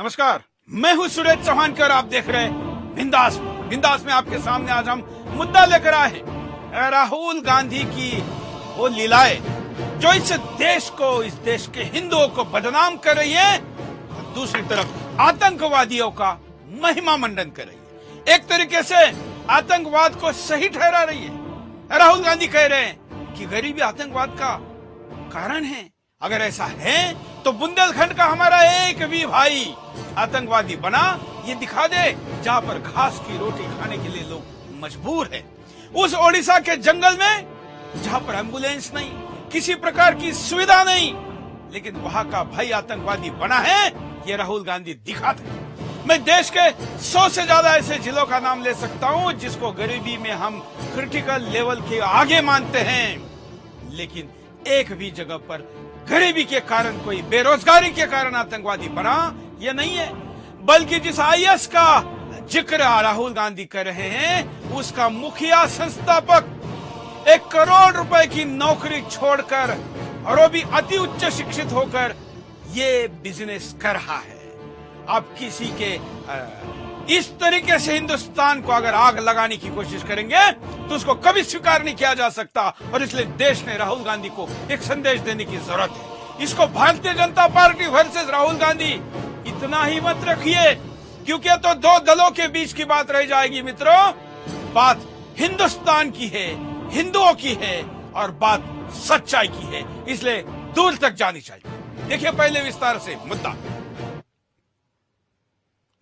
नमस्कार, मैं हूं सुरेश चौहान और आप देख रहे हैं बिंदास। बिंदास में आपके सामने आज हम मुद्दा लेकर आए हैं राहुल गांधी की वो लीलाएं जो इस देश को, इस देश के हिंदुओं को बदनाम कर रही है और दूसरी तरफ आतंकवादियों का महिमा मंडन कर रही है। एक तरीके से आतंकवाद को सही ठहरा रही है। राहुल गांधी कह रहे हैं कि गरीबी आतंकवाद का कारण है। अगर ऐसा है तो बुंदेलखंड का हमारा एक भी भाई आतंकवादी बना, ये दिखा दे जहां पर घास की रोटी खाने के लिए लोग मजबूर हैं। उस ओडिशा के जंगल में जहां पर एम्बुलेंस नहीं, किसी प्रकार की सुविधा नहीं, लेकिन वहां का भाई आतंकवादी बना है, ये राहुल गांधी दिखाते हैं। मैं देश के 100 से ज्यादा ऐसे जिलों का नाम ले सकता हूं जिसको गरीबी में हम क्रिटिकल लेवल के आगे मानते हैं, लेकिन एक भी जगह पर गरीबी के कारण, कोई बेरोजगारी के कारण आतंकवादी बना ये नहीं है। बल्कि जिस आईएस का जिक्र राहुल गांधी कर रहे हैं, उसका मुखिया संस्थापक 1 करोड़ रुपए की नौकरी छोड़कर और वो भी अति उच्च शिक्षित होकर ये बिजनेस कर रहा है। आप किसी के इस तरीके से हिंदुस्तान को अगर आग लगाने की कोशिश करेंगे तो उसको कभी स्वीकार नहीं किया जा सकता। और इसलिए देश ने राहुल गांधी को एक संदेश देने की जरूरत है। इसको भारतीय जनता पार्टी वर्सेस राहुल गांधी इतना ही मत रखिए, क्योंकि तो दो दलों के बीच की बात रह जाएगी मित्रों। बात हिंदुस्तान की है, हिंदुओं की है और बात सच्चाई की है, इसलिए दूर तक जानी चाहिए। देखिए पहले विस्तार से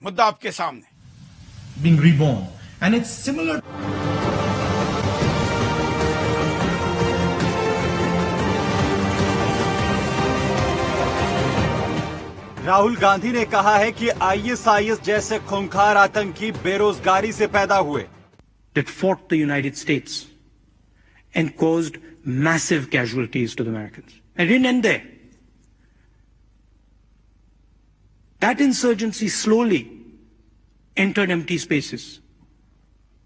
मुद्दा आपके सामने। Being reborn, and it's similar. Rahul Gandhi ने कहा है कि आईएसआईएस जैसे खूंखार आतंकी बेरोजगारी से पैदा हुए। That fought the United States and caused massive casualties to the Americans. And it didn't end there. That insurgency slowly entered empty spaces.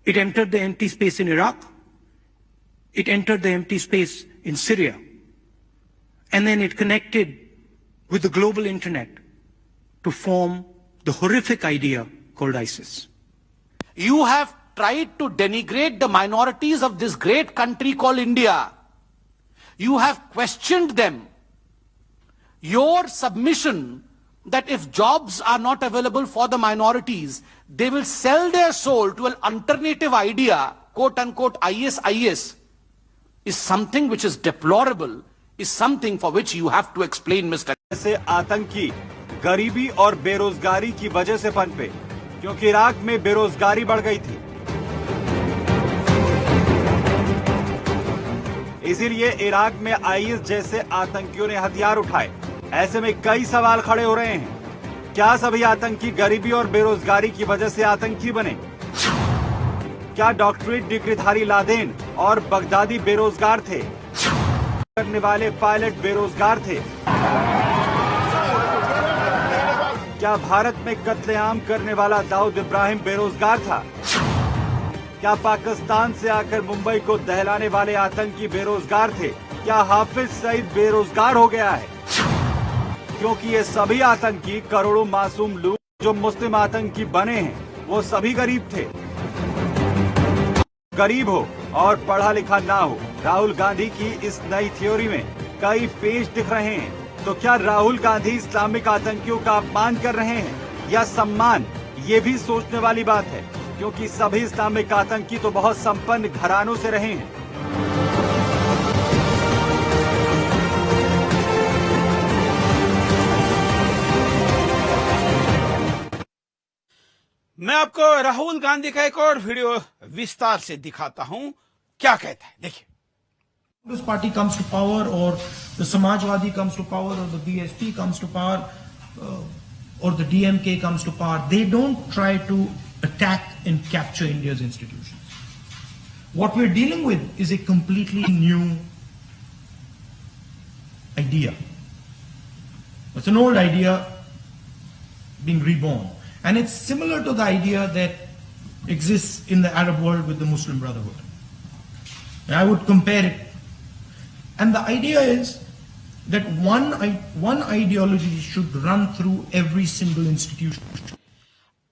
It entered the empty space in Iraq. It entered the empty space in Syria. And then it connected with the global internet to form the horrific idea called ISIS. You have tried to denigrate the minorities of this great country called India. You have questioned them. Your submission that if jobs are not available for the minorities, they will sell their soul to an alternative idea, quote unquote ISIS, is something which is deplorable, is something for which you have to explain, Mr. ऐसे आतंकी गरीबी और बेरोजगारी की वजह से पनपे, क्योंकि इराक में बेरोजगारी बढ़ गई थी। इसीलिए इराक में आईएस जैसे आतंकियों ने हथियार उठाए। ऐसे में कई सवाल खड़े हो रहे हैं। क्या सभी आतंकी गरीबी और बेरोजगारी की वजह से आतंकी बने? क्या डॉक्टरेट डिग्रीधारी लादेन और बगदादी बेरोजगार थे? करने वाले पायलट बेरोजगार थे? क्या भारत में कत्लेआम करने वाला दाऊद इब्राहिम बेरोजगार था? क्या पाकिस्तान से आकर मुंबई को दहलाने वाले आतंकी बेरोजगार थे? क्या हाफिज सईद बेरोजगार हो गया है? क्योंकि ये सभी आतंकी करोड़ों मासूम लोग जो मुस्लिम आतंकी बने हैं, वो सभी गरीब थे। गरीब हो और पढ़ा लिखा ना हो, राहुल गांधी की इस नई थ्योरी में कई पेज दिख रहे हैं। तो क्या राहुल गांधी इस्लामिक आतंकियों का अपमान कर रहे हैं या सम्मान? ये भी सोचने वाली बात है, क्योंकि सभी इस्लामिक आतंकी तो बहुत संपन्न घरानों से रहे हैं। मैं आपको राहुल गांधी का एक और वीडियो विस्तार से दिखाता हूं, क्या कहता है, देखिए। This party comes to power, or the Samajwadi comes to power, or the BSP comes to power, or the DMK comes to power. They don't try to attack and capture India's institutions. What we're dealing with is a completely new idea. It's an old idea being reborn. And it's similar to the idea that exists in the Arab world with the Muslim Brotherhood. And I would compare it. And the idea is that one ideology should run through every single institution.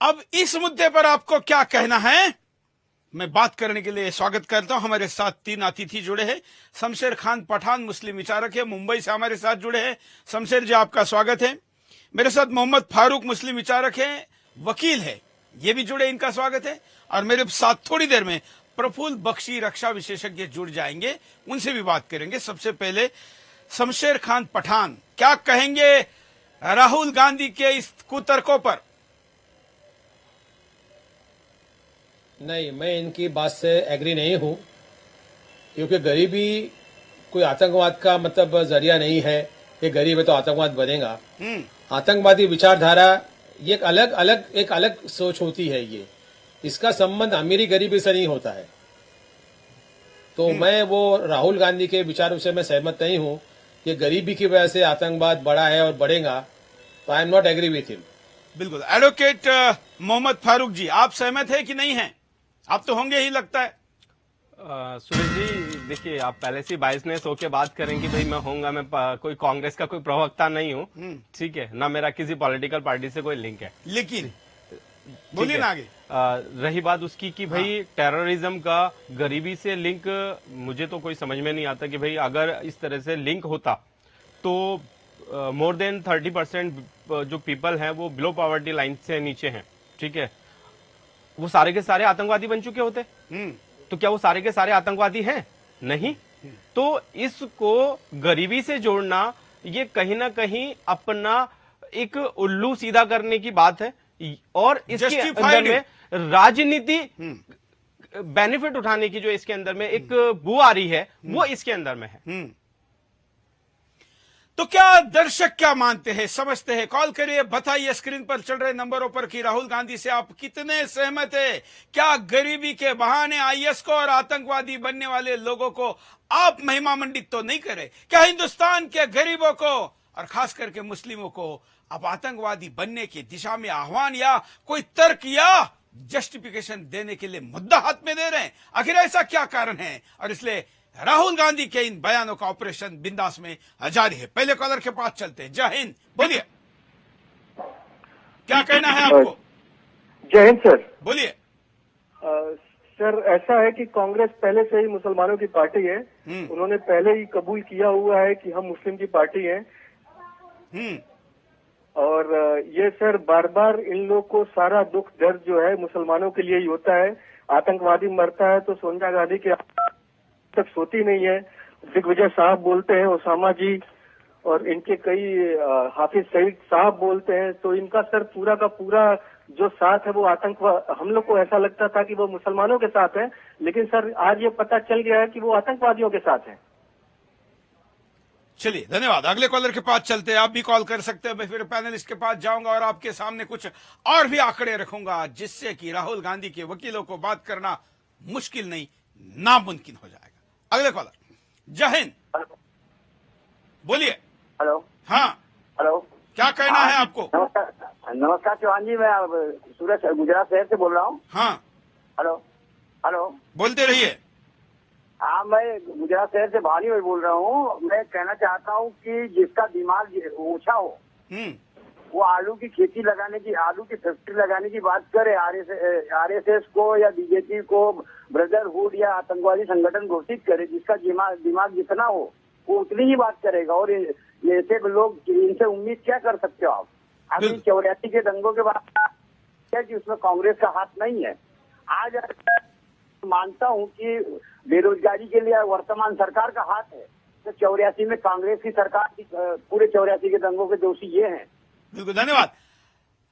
अब इस मुद्दे पर आपको क्या कहना है? मैं बात करने के लिए स्वागत करता हूं। हमारे साथ 3 अतिथि जुड़े हैं। शमशेर खान पठान मुस्लिम विचारक है, मुंबई से हमारे साथ जुड़े हैं। शमशेर जी, आपका स्वागत है। मेरे साथ मोहम्मद फारूक मुस्लिम विचारक है, वकील है, ये भी जुड़े, इनका स्वागत है। और मेरे साथ थोड़ी देर में प्रफुल्ल बख्शी रक्षा विशेषज्ञ जुड़ जाएंगे, उनसे भी बात करेंगे। सबसे पहले शमशेर खान पठान, क्या कहेंगे राहुल गांधी के इस कुतर्कों पर? नहीं, मैं इनकी बात से एग्री नहीं हूं, क्योंकि गरीबी कोई आतंकवाद का मतलब जरिया नहीं है कि गरीब है तो आतंकवाद बनेगा। आतंकवादी विचारधारा ये एक अलग सोच होती है। ये इसका संबंध अमीरी गरीबी से नहीं होता है। तो मैं वो राहुल गांधी के विचारों से मैं सहमत नहीं हूं कि गरीबी की वजह से आतंकवाद बढ़ा है और बढ़ेगा। तो I am not agree with him. बिल्कुल। एडवोकेट मोहम्मद फारूक जी, आप सहमत है कि नहीं है? आप तो होंगे ही लगता है। सुरेश जी, देखिए, आप पहले से बाइसनेस होके बात करें कि भाई मैं होऊंगा, मैं कोई कांग्रेस का कोई प्रवक्ता नहीं हूँ, ठीक है ना, मेरा किसी पॉलिटिकल पार्टी से कोई लिंक है। लेकिन बोलिए ना आगे। रही बात उसकी कि भाई टेररिज्म का गरीबी से लिंक, मुझे तो कोई समझ में नहीं आता कि भाई अगर इस तरह से लिंक होता तो मोर देन 30% जो पीपल हैं वो बिलो पॉवर्टी लाइन से नीचे हैं, ठीक है, वो सारे के सारे आतंकवादी बन चुके होते। तो क्या वो सारे के सारे आतंकवादी हैं? नहीं। तो इसको गरीबी से जोड़ना ये कहीं ना कहीं अपना एक उल्लू सीधा करने की बात है, और इसके अंदर में राजनीति बेनिफिट उठाने की जो इसके अंदर में एक बू आ रही है, वो इसके अंदर में है। तो क्या दर्शक क्या मानते हैं, समझते हैं? कॉल करिए, बताइए स्क्रीन पर चल रहे नंबरों पर कि राहुल गांधी से आप कितने सहमत हैं। क्या गरीबी के बहाने आईएस को और आतंकवादी बनने वाले लोगों को आप महिमा मंडित तो नहीं करें? क्या हिंदुस्तान के गरीबों को और खास करके मुस्लिमों को आप आतंकवादी बनने की दिशा में आह्वान या कोई तर्क या जस्टिफिकेशन देने के लिए मुद्दा हाथ में दे रहे हैं? आखिर ऐसा क्या कारण है? और इसलिए राहुल गांधी के इन बयानों का ऑपरेशन बिंदास में जारी है। पहले कॉलर के पास चलते हैं। जय हिंद, बोलिए, क्या कहना है आपको? जय हिंद सर। बोलिए। सर, ऐसा है कि कांग्रेस पहले से ही मुसलमानों की पार्टी है। उन्होंने पहले ही कबूल किया हुआ है कि हम मुस्लिम की पार्टी हैं। और ये सर बार बार इन लोग को सारा दुख दर्द जो है मुसलमानों के लिए ही होता है। आतंकवादी मरता है तो सोनिया गांधी के तक सोती नहीं है। दिग्विजय साहब बोलते हैं, ओसामा जी और इनके कई हाफिज सईद साहब बोलते हैं। तो इनका सर पूरा का पूरा जो साथ है वो आतंकवाद, हम लोग को ऐसा लगता था कि वो मुसलमानों के साथ है, लेकिन सर आज ये पता चल गया है कि वो आतंकवादियों के साथ है। चलिए, धन्यवाद। अगले कॉलर के पास चलते हैं। आप भी कॉल कर सकते हैं। मैं फिर पैनलिस्ट के पास जाऊंगा और आपके सामने कुछ और भी आंकड़े रखूंगा जिससे कि राहुल गांधी के वकीलों को बात करना मुश्किल नहीं, नामुमकिन हो जाएगा। अगले कॉलर। जय हिंद, बोलिए। हेलो। हाँ, हेलो, क्या कहना है आपको? नमस्कार चौहान जी, मैं सूरत गुजरात शहर से बोल रहा हूँ। हाँ, हेलो। हेलो, बोलते रहिए। हाँ, मैं गुजरात शहर से भानी में बोल रहा हूँ। मैं कहना चाहता हूँ कि जिसका दिमाग ऊंचा हो वो आलू की खेती लगाने की, आलू की फैक्ट्री लगाने की बात करे। आरएसएस को या बीजेपी को ब्रदरहुड या आतंकवादी संगठन घोषित करे। जिसका दिमाग जितना हो वो उतनी ही बात करेगा। और ऐसे लोग, इनसे उम्मीद क्या कर सकते हो आप? अभी 84 के दंगों के बाद क्या कि उसमें कांग्रेस का हाथ नहीं है। आज मानता हूँ कि बेरोजगारी के लिए वर्तमान सरकार का हाथ है, तो 84 में कांग्रेस की सरकार की, पूरे 84 के दंगों के दोषी ये हैं। बिल्कुल, धन्यवाद।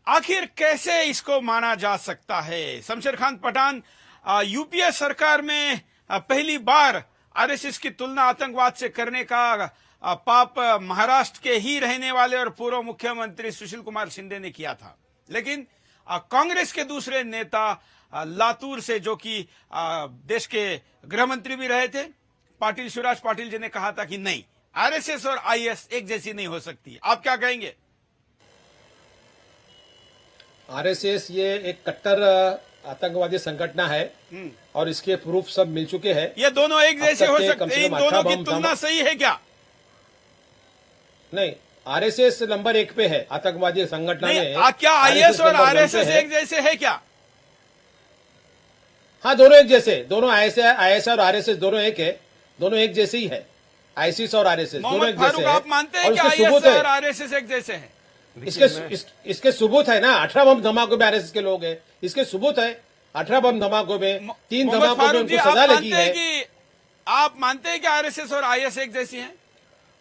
आखिर कैसे इसको माना जा सकता है? शमशेर खान पठान, यूपीए सरकार में पहली बार आरएसएस की तुलना आतंकवाद से करने का पाप महाराष्ट्र के ही रहने वाले और पूर्व मुख्यमंत्री सुशील कुमार शिंदे ने किया था। लेकिन कांग्रेस के दूसरे नेता लातूर से, जो कि देश के गृह मंत्री भी रहे थे, पाटिल, शिवराज पाटिल जी ने कहा था कि नहीं, आरएसएस और आईएस एक जैसी नहीं हो सकती। आप क्या कहेंगे? आरएसएस ये एक कट्टर आतंकवादी संगठन है और इसके प्रूफ सब मिल चुके हैं। ये दोनों एक जैसे हो सकते हैं? इन दोनों की तुलना सही है क्या? नहीं, आरएसएस नंबर 1 पे है आतंकवादी संगठन नहीं, में। क्या आईएस और नंबर 1 पे आरएसएस है। एक जैसे है क्या? हाँ, दोनों एक जैसे, दोनों आईएस और आरएसएस दोनों एक है, दोनों एक जैसे ही है। आईसीस और आरएसएस दोनों मोहम्मद एक जैसे फारूक, है। आप मानते हैं और कि इसके आईएस सबूत है, और आरएसएस एक जैसे हैं? इसके सबूत है ना। 18 बम धमाकों में आरएसएस के लोग हैं, इसके सबूत है। 18 बम धमाकों में 3 मोहम्मद धमाकों में फारूक जी, उनको सजा लगी है। आप मानते हैं कि आरएसएस और आईएस एक जैसी हैं?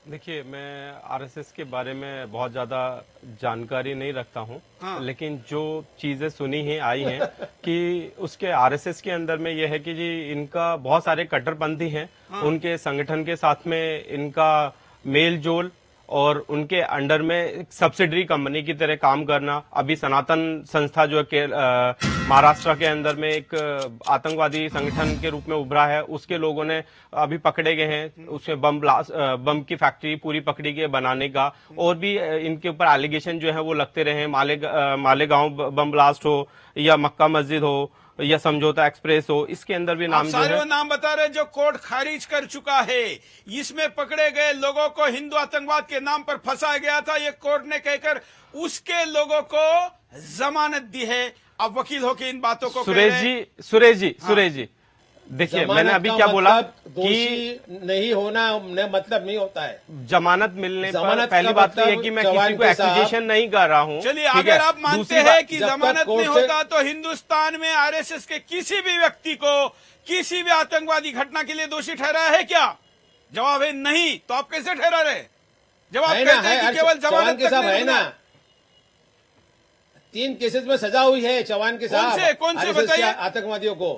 देखिए, मैं आरएसएस के बारे में बहुत ज्यादा जानकारी नहीं रखता हूं, हाँ। लेकिन जो चीजें सुनी हैं आई हैं कि उसके आरएसएस के अंदर में यह है कि जी इनका बहुत सारे कट्टरपंथी हैं, उनके संगठन के साथ में इनका मेल जोल और उनके अंडर में एक सब्सिडरी कंपनी की तरह काम करना। अभी सनातन संस्था जो है महाराष्ट्र के अंदर में एक आतंकवादी संगठन के रूप में उभरा है, उसके लोगों ने अभी पकड़े गए हैं। उसमें बम की फैक्ट्री पूरी पकड़ी गई बनाने का, और भी इनके ऊपर एलिगेशन जो है वो लगते रहे। मालेगांव बम ब्लास्ट हो या मक्का मस्जिद हो या समझौता एक्सप्रेस हो, इसके अंदर भी नाम आप जो सारे है वो नाम बता रहे जो कोर्ट खारिज कर चुका है। इसमें पकड़े गए लोगों को हिंदू आतंकवाद के नाम पर फंसाया गया था, ये कोर्ट ने कहकर उसके लोगों को जमानत दी है। अब वकील होके इन बातों को सुरेश जी देखिए, मैंने अभी क्या बोला कि नहीं होना मतलब नहीं होता है। जमानत मिलने पर पहली बात तो ये कि मैं किसी को एक्यूजेशन नहीं कर रहा हूं। चलिए, अगर आप मानते हैं कि जमानत नहीं होता तो हिंदुस्तान में आरएसएस के किसी भी व्यक्ति को किसी भी आतंकवादी घटना के लिए दोषी ठहराया है क्या? जवाब है नहीं। तो आप कैसे ठहरा रहे? जब आप कहते हैं कि केवल जमानत तक नहीं है ना। 3 केसेस में सजा हुई है चौहान के साथ। कौन से बताइए? आतंकवादियों को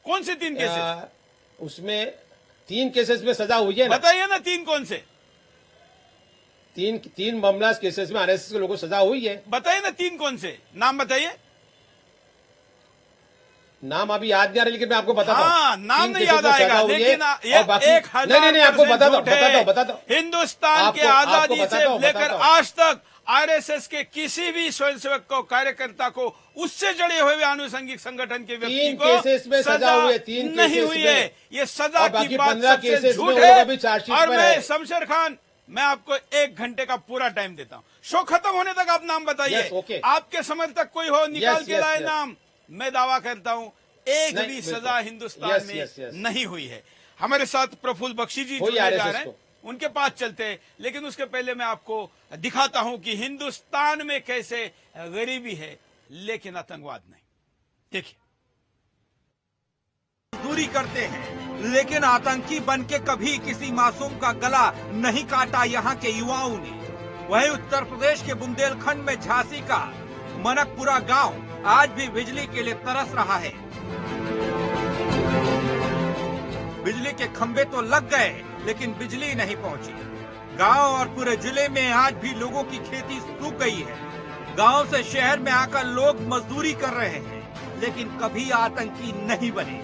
कौन से 3 केसेस? उसमें 3 केसेस में सजा हुई है। बताइए ना 3 कौन से? 3 मामला केसेस में आरएसएस के लोगों को सजा हुई है। बताइए ना 3 कौन से, नाम बताइए। नाम अभी याद नहीं आ रहा, लेकिन मैं आपको बताता हूं। हाँ, नाम नहीं याद आएगा, लेकिन नहीं, आपको बताता हूं। हिंदुस्तान के आजादी से लेकर आज तक आरएसएस के किसी भी स्वयंसेवक को, कार्यकर्ता को, उससे जुड़े हुए आनुषंगिक संगठन के व्यक्ति को 3 केसेस में सजा हुई है। 3 नहीं हुई है। ये सजा की बात 15 सबसे केसेस झूठ में है। अभी चार्जशीट और पर मैं है। शमशेर खान, मैं आपको 1 घंटे का पूरा टाइम देता हूं। शो खत्म होने तक आप नाम बताइए। Yes, okay. आपके समर्थक कोई हो निकाल के लाए yes. नाम। मैं दावा करता हूं एक भी सजा हिंदुस्तान में नहीं हुई है। हमारे साथ प्रफुल्ल बख्शी जी जुड़ने जा रहे हैं, उनके पास चलते हैं। लेकिन उसके पहले मैं आपको दिखाता हूं कि हिंदुस्तान में कैसे गरीबी है लेकिन आतंकवाद नहीं। देखिए, मजदूरी करते हैं लेकिन आतंकी बन के कभी किसी मासूम का गला नहीं काटा यहाँ के युवाओं ने। वहीं उत्तर प्रदेश के बुंदेलखंड में झांसी का मनकपुरा गांव आज भी बिजली के लिए तरस रहा है। बिजली के खंभे तो लग गए लेकिन बिजली नहीं पहुंची। गांव और पूरे जिले में आज भी लोगों की खेती सूख गई है। गांव से शहर में आकर लोग मजदूरी कर रहे हैं लेकिन कभी आतंकी नहीं बने,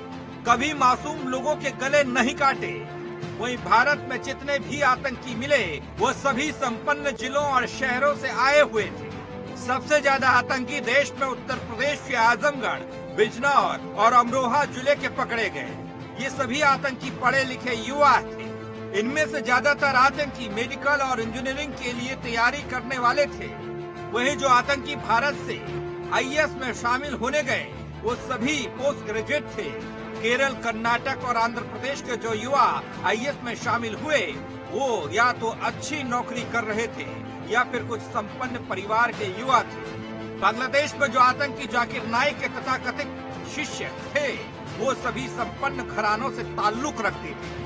कभी मासूम लोगों के गले नहीं काटे। वहीं भारत में जितने भी आतंकी मिले वो सभी संपन्न जिलों और शहरों से आए हुए थे। सबसे ज्यादा आतंकी देश में उत्तर प्रदेश के आजमगढ़, बिजनौर और अमरोहा जिले के पकड़े गए। ये सभी आतंकी पढ़े लिखे युवा थे। इनमें से ज्यादातर आतंकी मेडिकल और इंजीनियरिंग के लिए तैयारी करने वाले थे। वहीं जो आतंकी भारत से आईएस में शामिल होने गए वो सभी पोस्ट ग्रेजुएट थे। केरल, कर्नाटक और आंध्र प्रदेश के जो युवा आईएस में शामिल हुए वो या तो अच्छी नौकरी कर रहे थे या फिर कुछ संपन्न परिवार के युवा थे। बांग्लादेश में जो आतंकी जाकिर नाइक के तथाकथित शिष्य थे वो सभी संपन्न घरानों से ताल्लुक रखते थे।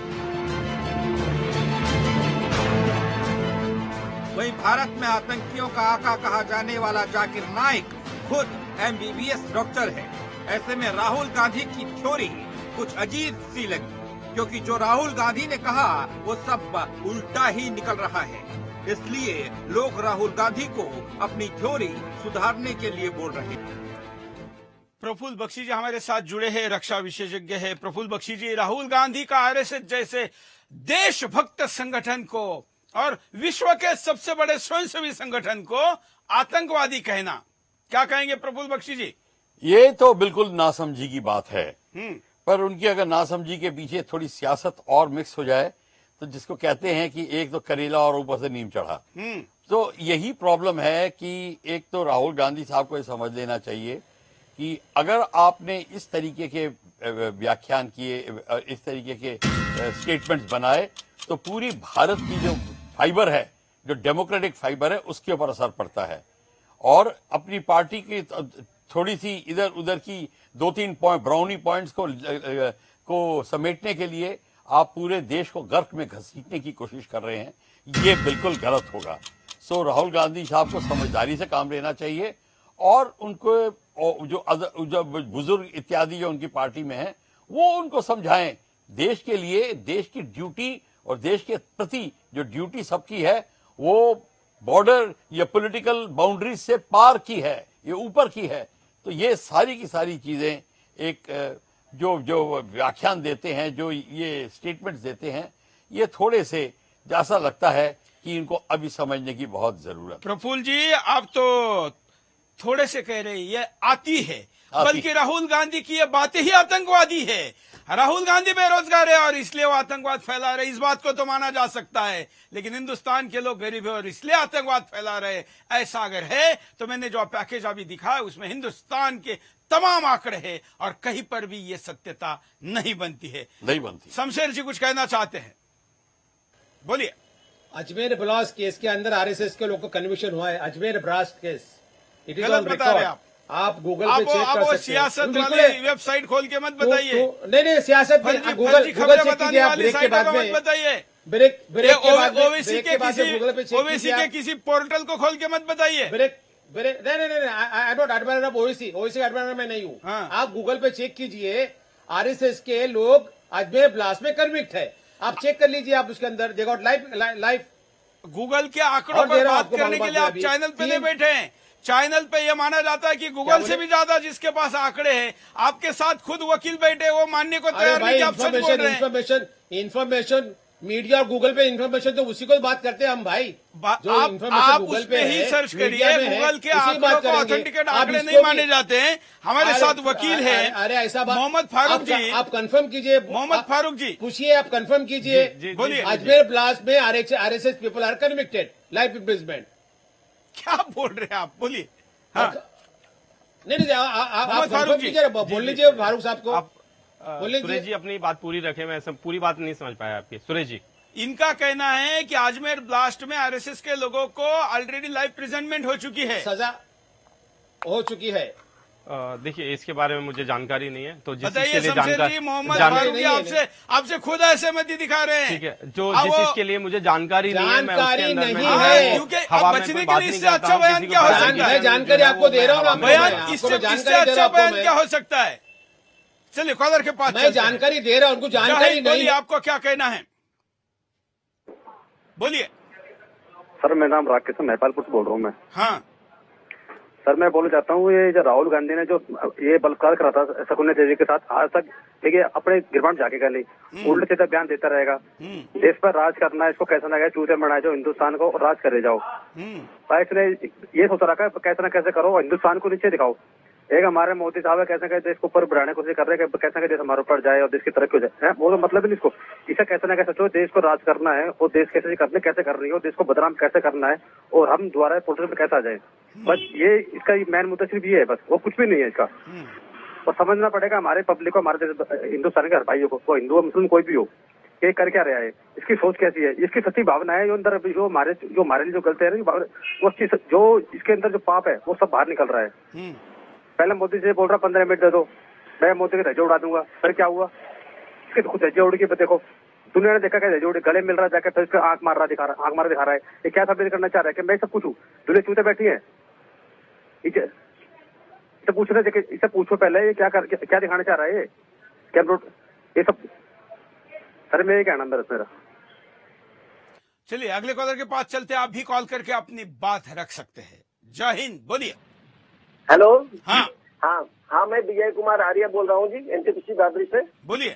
वहीं भारत में आतंकियों का आका कहा जाने वाला जाकिर नाइक खुद एमबीबीएस डॉक्टर है। ऐसे में राहुल गांधी की थ्योरी कुछ अजीब सी लगी, क्योंकि जो राहुल गांधी ने कहा वो सब उल्टा ही निकल रहा है। इसलिए लोग राहुल गांधी को अपनी थ्योरी सुधारने के लिए बोल रहे हैं। प्रफुल्ल बख्शी जी हमारे साथ जुड़े हैं, रक्षा विशेषज्ञ है। प्रफुल्ल बख्शी जी, राहुल गांधी का आरएसएस जैसे देशभक्त संगठन को और विश्व के सबसे बड़े स्वयंसेवी संगठन को आतंकवादी कहना, क्या कहेंगे प्रफुल्ल बख्शी जी? ये तो बिल्कुल नासमझी की बात है, पर उनकी अगर नासमझी के पीछे थोड़ी सियासत और मिक्स हो जाए तो जिसको कहते हैं कि एक तो करेला और ऊपर से नीम चढ़ा। तो यही प्रॉब्लम है कि एक तो राहुल गांधी साहब को ये समझ लेना चाहिए कि अगर आपने इस तरीके के व्याख्यान किए, इस तरीके के स्टेटमेंट्स बनाए, तो पूरी भारत की जो फाइबर है, जो डेमोक्रेटिक फाइबर है, उसके ऊपर असर पड़ता है। और अपनी पार्टी की थोड़ी सी इधर उधर की 2-3 ब्राउनी पॉइंट्स को समेटने के लिए आप पूरे देश को गर्क में घसीटने की कोशिश कर रहे हैं, ये बिल्कुल गलत होगा। सो राहुल गांधी साहब को समझदारी से काम लेना चाहिए और उनको जो बुजुर्ग इत्यादि जो उनकी पार्टी में है वो उनको समझाएं। देश के लिए, देश की ड्यूटी और देश के प्रति जो ड्यूटी सबकी है वो बॉर्डर या पॉलिटिकल बाउंड्रीज से पार की है, ये ऊपर की है। तो ये सारी की सारी चीजें एक जो व्याख्यान देते हैं, जो ये स्टेटमेंट्स देते हैं, ये थोड़े से जैसा लगता है कि इनको अभी समझने की बहुत जरूरत है। प्रफुल्ल जी, आप तो थोड़े से कह रहे हैं ये आती है, बल्कि राहुल गांधी की ये बातें ही आतंकवादी है। राहुल गांधी बेरोजगार है और इसलिए वो आतंकवाद फैला रहे, इस बात को तो माना जा सकता है। लेकिन हिंदुस्तान के लोग गरीब है और इसलिए आतंकवाद फैला रहे, ऐसा अगर है तो मैंने जो पैकेज अभी दिखाया उसमें हिंदुस्तान के तमाम आंकड़े हैं और कहीं पर भी ये सत्यता नहीं बनती है। नहीं बनती। शमशेर जी कुछ कहना चाहते हैं, बोलिए। अजमेर ब्लास्ट केस के अंदर आरएसएस के लोग को कन्विक्शन हुआ है। Ajmer blast case, it is गलत ऑन बता रहे रिकॉर्ड। आप गूगल पे चेक कर आप सकते हैं। सियासत बिल्कुल वाले वेबसाइट खोल के मत बताइए। नहीं सियासत में गूगल चेक कीजिए आप ब्रेक के बाद में। बताइए ब्रेक के बाद ओवैसी के गूगल पे चेक ओवैसी के किसी पोर्टल को खोल के मत बताइए। ब्रेक नहीं I don't admire of Owaisi admire मैं नहीं हूँ। आप गूगल पे चेक कीजिए, आरएसएस के लोग अजमेर ब्लास्ट में कन्विक्ट है। आप चेक कर लीजिए, आप उसके अंदर देखो लाइव गूगल के आंकड़ों पर बात करने के लिए आप चैनल पे नहीं बैठे हैं। चैनल पे ये माना जाता है कि गूगल से भी ज्यादा जिसके पास आंकड़े हैं, आपके साथ खुद वकील बैठे, वो मानने को तैयार नहीं कि आप सच बोल रहे हैं। इन्फॉर्मेशन मीडिया और गूगल पे इन्फॉर्मेशन तो उसी को बात करते हैं हम भाई। आप उस पे ही सर्च करिए, गूगल के आंकड़ों को ऑथेंटिकेट आंकड़े नहीं माने जाते हैं। हमारे साथ वकील है, अरे ऐसा बात मोहम्मद फारूक जी, आप कंफर्म कीजिए। मोहम्मद फारूक जी पूछिए, आप कंफर्म कीजिए। बोलिए। अजमेर ब्लास्ट में RSS people are convicted, life imprisonment. क्या बोल रहे हैं आप, बोलिए। नहीं आप कंफर्म कीजिए, बोल लीजिए फारूक साहब को। सुरेश जी अपनी बात पूरी रखें, मैं पूरी बात नहीं समझ पाया आपकी। सुरेश जी, इनका कहना है कि अजमेर ब्लास्ट में आरएसएस के लोगों को ऑलरेडी लाइफ प्रिजनमेंट हो चुकी है, सजा हो चुकी है। देखिए इसके बारे में मुझे जानकारी नहीं है, तो जिस बताइए के लिए शमशेर जी। मोहम्मद फारूक जी आपसे खुद सहमति दिखा रहे हैं। ठीक है, जो जिस चीज के लिए मुझे जानकारी नहीं है, मैं उसके अंदर नहीं है, क्योंकि अब बचने के लिए इससे अच्छा बयान क्या हो सकता है? जानकारी आपको दे रहा हूँ, बयान इससे अच्छा बयान क्या हो सकता है? चलिए कॉलर के पास मैं जानकारी दे रहा हूँ, उनको जानकारी नहीं। आपको क्या कहना है, बोलिए। सर मेरा नाम राकेश है, नेपालपुर से बोल रहा हूँ मैं। हाँ सर मैं बोलना चाहता हूँ, ये जो राहुल गांधी ने जो ये बलात्कार करा था शकुनी देवी के साथ, आज तक देखिए अपने गिरबान जाके कर ली, उल्टे सीधा बयान देता रहेगा। देश पर राज करना है, इसको कैसा ना चूते मनाए जो हिंदुस्तान को राज करे जाओ। भाई इसने ये सोच रखा है कैसे ना कैसे करो, हिंदुस्तान को नीचे दिखाओ। एक हमारे मोदी साहब है, कैसे कैसे देश को ऊपर बढ़ाने की कोशिश कर रहे हैं, कैसे कैसे देश हमारे ऊपर जाए और देश की तरक्की हो जाए। वो तो मतलब नहीं, इसको इसे कैसे ना कैसे देश को राज करना है, और देश कैसे करने कैसे करनी है, और देश को बदनाम कैसे करना है, और हम दोबारा पॉलिटिक्स में कैसे आ जाए। बस ये इसका मेन मुद्दा सिर्फ ये है, बस वो कुछ भी नहीं है इसका। और समझना पड़ेगा हमारे पब्लिक को, हमारे हिंदुस्तान के हर भाइयों को, वो हिंदू मुस्लिम कोई भी हो, ये कर क्या रहा है, इसकी सोच कैसी है, इसकी सच्ची भावना है जो अंदर जो हमारे लिए जो गलत है वो चीज, जो इसके अंदर जो पाप है वो सब बाहर निकल रहा है। पहले मोदी से बोल रहा 15 मिनट दे दो, मैं मोदी के धज्जे उड़ा दूंगा, फिर क्या हुआ, इसके खुद धज्जे उड़ के देखो, दुनिया ने देखा क्या धज्जे उड़े, गले मिल रहा है जाकर, फिर आंख मार दिखा रहा है। ये क्या साबित करना चाह रहा है कि मैं सब कुछ हूँ, दुनिया चूते बैठी है। इसे पूछने, इसे पूछो पहले ये क्या दिखाना चाह रहा है, ये सब। सर मैं ये कहना मेरा। चलिए अगले कॉलर के पास चलते, आप भी कॉल करके अपनी बात रख सकते हैं। जय हिंद, बोलिए। हेलो। हाँ, मैं विजय कुमार आर्य बोल रहा हूँ जी, एनटीपीसी दादरी से। बोलिए।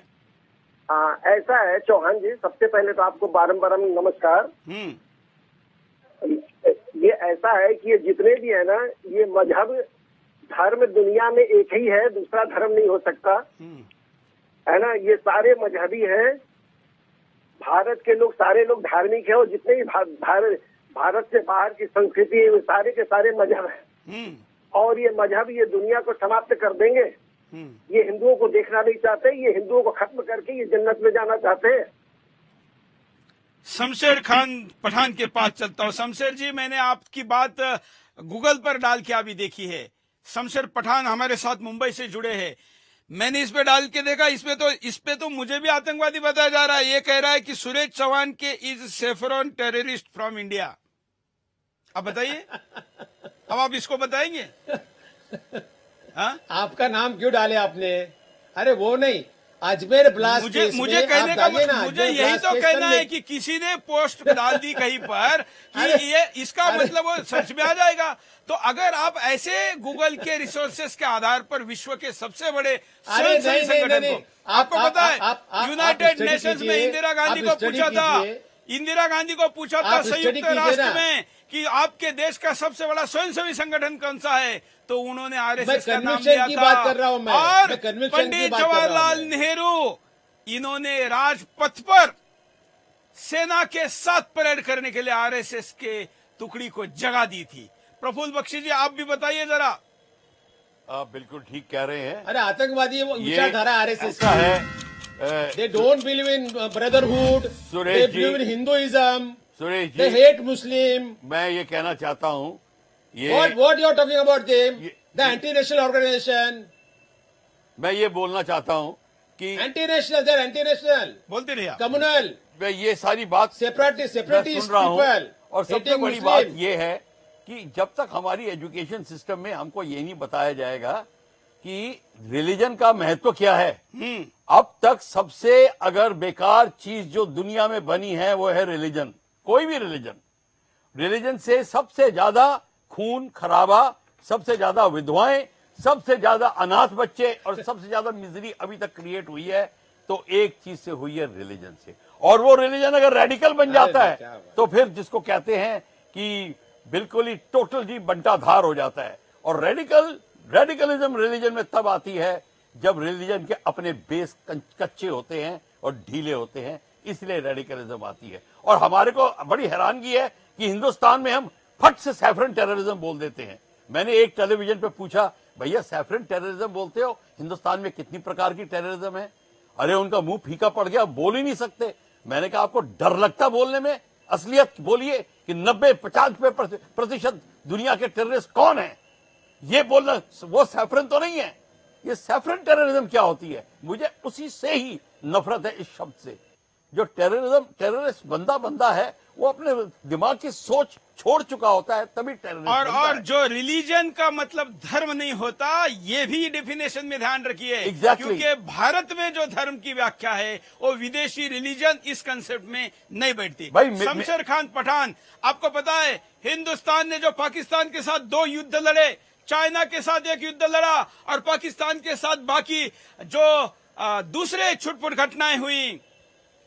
ऐसा है चौहान जी, सबसे पहले तो आपको बारम्बार नमस्कार। ये ऐसा है कि ये जितने भी है ना, ये मजहब धर्म दुनिया में एक ही है, दूसरा धर्म नहीं हो सकता, है ना। ये सारे मजहबी हैं, भारत के लोग सारे लोग धार्मिक है और जितने भी भारत से बाहर की संस्कृति है वो सारे के सारे मजहब है और ये मजहब ये दुनिया को समाप्त कर देंगे। ये हिंदुओं को देखना नहीं चाहते, ये हिंदुओं को खत्म करके ये जन्नत में जाना चाहते हैं। शमशेर खान पठान के पास चलता हूं। शमशेर जी, मैंने आपकी बात गूगल पर डाल के अभी देखी है। शमशेर पठान हमारे साथ मुंबई से जुड़े हैं। मैंने इस पे डाल के देखा, इस पे तो मुझे भी आतंकवादी बताया जा रहा है। ये कह रहा है कि सुरेश चौहान के इज सेफरॉन टेररिस्ट फ्रॉम इंडिया। अब बताइए, अब आप इसको बताएंगे? हाँ? आपका नाम क्यों डाले आपने? अरे वो नहीं, अजमेर ब्लास्ट मुझे कहने का मुझे यही तो कहना है कि किसी ने पोस्ट डाल दी कहीं पर कि ये इसका मतलब वो सच में आ जाएगा। तो अगर आप ऐसे गूगल के रिसोर्सेस के आधार पर विश्व के सबसे बड़े स्वयंसेवी संगठन को, आपको पता है यूनाइटेड नेशंस में इंदिरा गांधी को पूछा था संयुक्त राष्ट्र में कि आपके देश का सबसे बड़ा स्वयंसेवी संगठन कौन सा है, तो उन्होंने आरएसएस का नाम लिया था। और पंडित जवाहरलाल नेहरू, इन्होंने राजपथ पर सेना के साथ परेड करने के लिए आरएसएस के टुकड़ी को जगह दी थी। प्रफुल्ल बख्शी जी, आप भी बताइए जरा। आप बिल्कुल ठीक कह रहे हैं। अरे आतंकवादी विचारधारा आरएसएस का है। They don't believe in brotherhood, they believe in Hinduism, Suresh ji, they hate मुस्लिम। मैं ये कहना चाहता हूं, What you are talking about them? The anti-national organization. मैं ये बोलना चाहता हूं कि anti-national, they're anti-national. बोलते रहिए। Communal. मैं ये सारी बात separatist सुन रहा हूं। people. और सबसे बड़ी बात ये है कि जब तक हमारी एजुकेशन सिस्टम में हमको ये नहीं बताया जाएगा कि रिलीजन का महत्व क्या है। अब तक सबसे अगर बेकार चीज जो दुनिया में बनी है वो है रिलीजन। कोई भी रिलीजन से सबसे ज्यादा खून खराबा, सबसे ज्यादा विधवाएं, सबसे ज्यादा अनाथ बच्चे और सबसे ज्यादा मिजरी अभी तक क्रिएट हुई है तो एक चीज से हुई है, रिलीजन से। और वो रिलीजन अगर रेडिकल बन जाता है तो फिर जिसको कहते हैं कि बिल्कुल ही टोटल जी बंटाधार हो जाता है। और रेडिकलिज्म रिलीजन में तब आती है जब रिलीजन के अपने बेस कच्चे होते हैं और ढीले होते हैं, इसलिए रेडिकलिज्म आती है। और हमारे को बड़ी हैरानगी है कि हिंदुस्तान में हम फट से सैफरन टेररिज्म बोल देते हैं। मैंने एक टेलीविजन पे पूछा, भैया सैफरन टेररिज्म बोलते हो, हिंदुस्तान में कितनी प्रकार की टेररिज्म है? अरे उनका मुंह फीका पड़ गया, बोल ही नहीं सकते। मैंने कहा आपको डर लगता बोलने में? असलियत बोलिए कि 90-95% दुनिया के टेररिस्ट कौन है, ये बोलना वो सैफरन तो नहीं है। ये सैफरन टेररिज्म क्या होती है? मुझे उसी से ही नफरत है, इस शब्द से। जो टेररिस्ट बंदा है वो अपने दिमाग की सोच छोड़ चुका होता है तभी टेररिस्ट और जो रिलीजन का मतलब धर्म नहीं होता, ये भी डेफिनेशन में ध्यान रखिए। क्योंकि भारत में जो धर्म की व्याख्या है वो विदेशी रिलीजन इस कंसेप्ट में नहीं बैठती। शमशेर खान पठान, आपको पता है हिंदुस्तान ने जो पाकिस्तान के साथ 2 युद्ध लड़े, चाइना के साथ 1 युद्ध लड़ा और पाकिस्तान के साथ बाकी जो दूसरे छुटपुट घटनाएं हुई,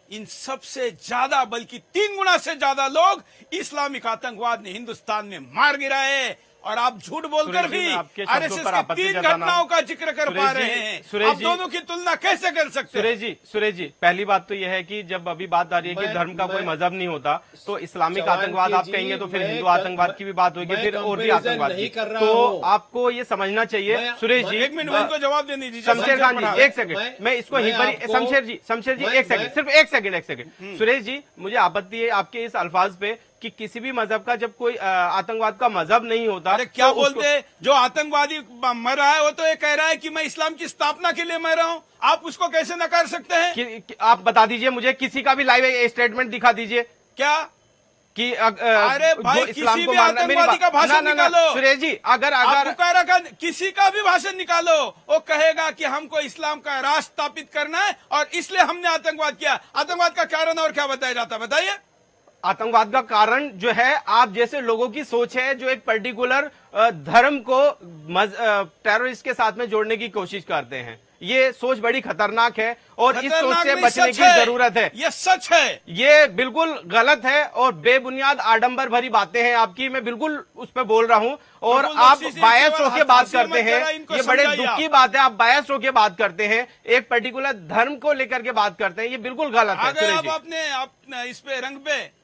इन सबसे ज्यादा बल्कि 3 गुना से ज्यादा लोग इस्लामिक आतंकवाद ने हिंदुस्तान में मार गिराए। और आप झूठ बोलकर भी आरएसएस की 3 घटनाओं का जिक्र कर पा रहे हैं। आप दोनों की तुलना कैसे कर सकते हैं? सुरेश जी, पहली बात तो यह है कि जब अभी बात आ रही है कि धर्म का कोई मजहब नहीं होता, तो इस्लामिक आतंकवाद आप कहेंगे तो फिर हिंदू आतंकवाद की भी बात होगी, फिर और भी आतंकवाद की। तो आपको ये समझना चाहिए सुरेश जी। 1 मिनट उनको जवाब देने दीजिए। शमशेर खान जी 1 सेकंड, मैं इसको यहीं पर शमशेर जी 1 सेकंड, सिर्फ 1 सेकंड। सुरेश जी, मुझे आपत्ति है आपके इस अल्फाज पे कि किसी भी मजहब का जब कोई आतंकवाद का मजहब नहीं होता। अरे क्या बोलते हैं, जो आतंकवादी मर रहा है वो तो ये कह रहा है कि मैं इस्लाम की स्थापना के लिए मर रहा हूं। आप उसको कैसे नकार सकते हैं? आप बता दीजिए, मुझे किसी का भी लाइव स्टेटमेंट दिखा दीजिए क्या कि अरे भाई किसी भी आतंकवादी का भाषण निकालो। सुरेश जी, अगर किसी का भी भाषण निकालो, वो कहेगा कि हमको इस्लाम का राष्ट्र स्थापित करना है और इसलिए हमने आतंकवाद किया। आतंकवाद का कारण और क्या बताया जाता है, बताइए। आतंकवाद का कारण जो है आप जैसे लोगों की सोच है जो एक पर्टिकुलर धर्म को टेररिस्ट के साथ में जोड़ने की कोशिश करते हैं। ये सोच बड़ी खतरनाक है और इस सोच खतरनाक से नहीं, बचने सच की है। जरूरत है। ये सच है। ये बिल्कुल गलत है और बेबुनियाद आडंबर भरी बातें हैं आपकी, मैं बिल्कुल उस पर बोल रहा हूं। और प्रफुल्ल आप बख्शी जी, बायस केवल होकर बात हताशी करते मत जरा हैं, इनको ये बड़े समझाइए दुख की आप। बात है। आप बायस होकर बात करते हैं, एक पर्टिकुलर धर्म को लेकर के बात करते हैं, ये बिल्कुल गलत है। अगर सुरेश आप जी, अपने इस पे रंग पे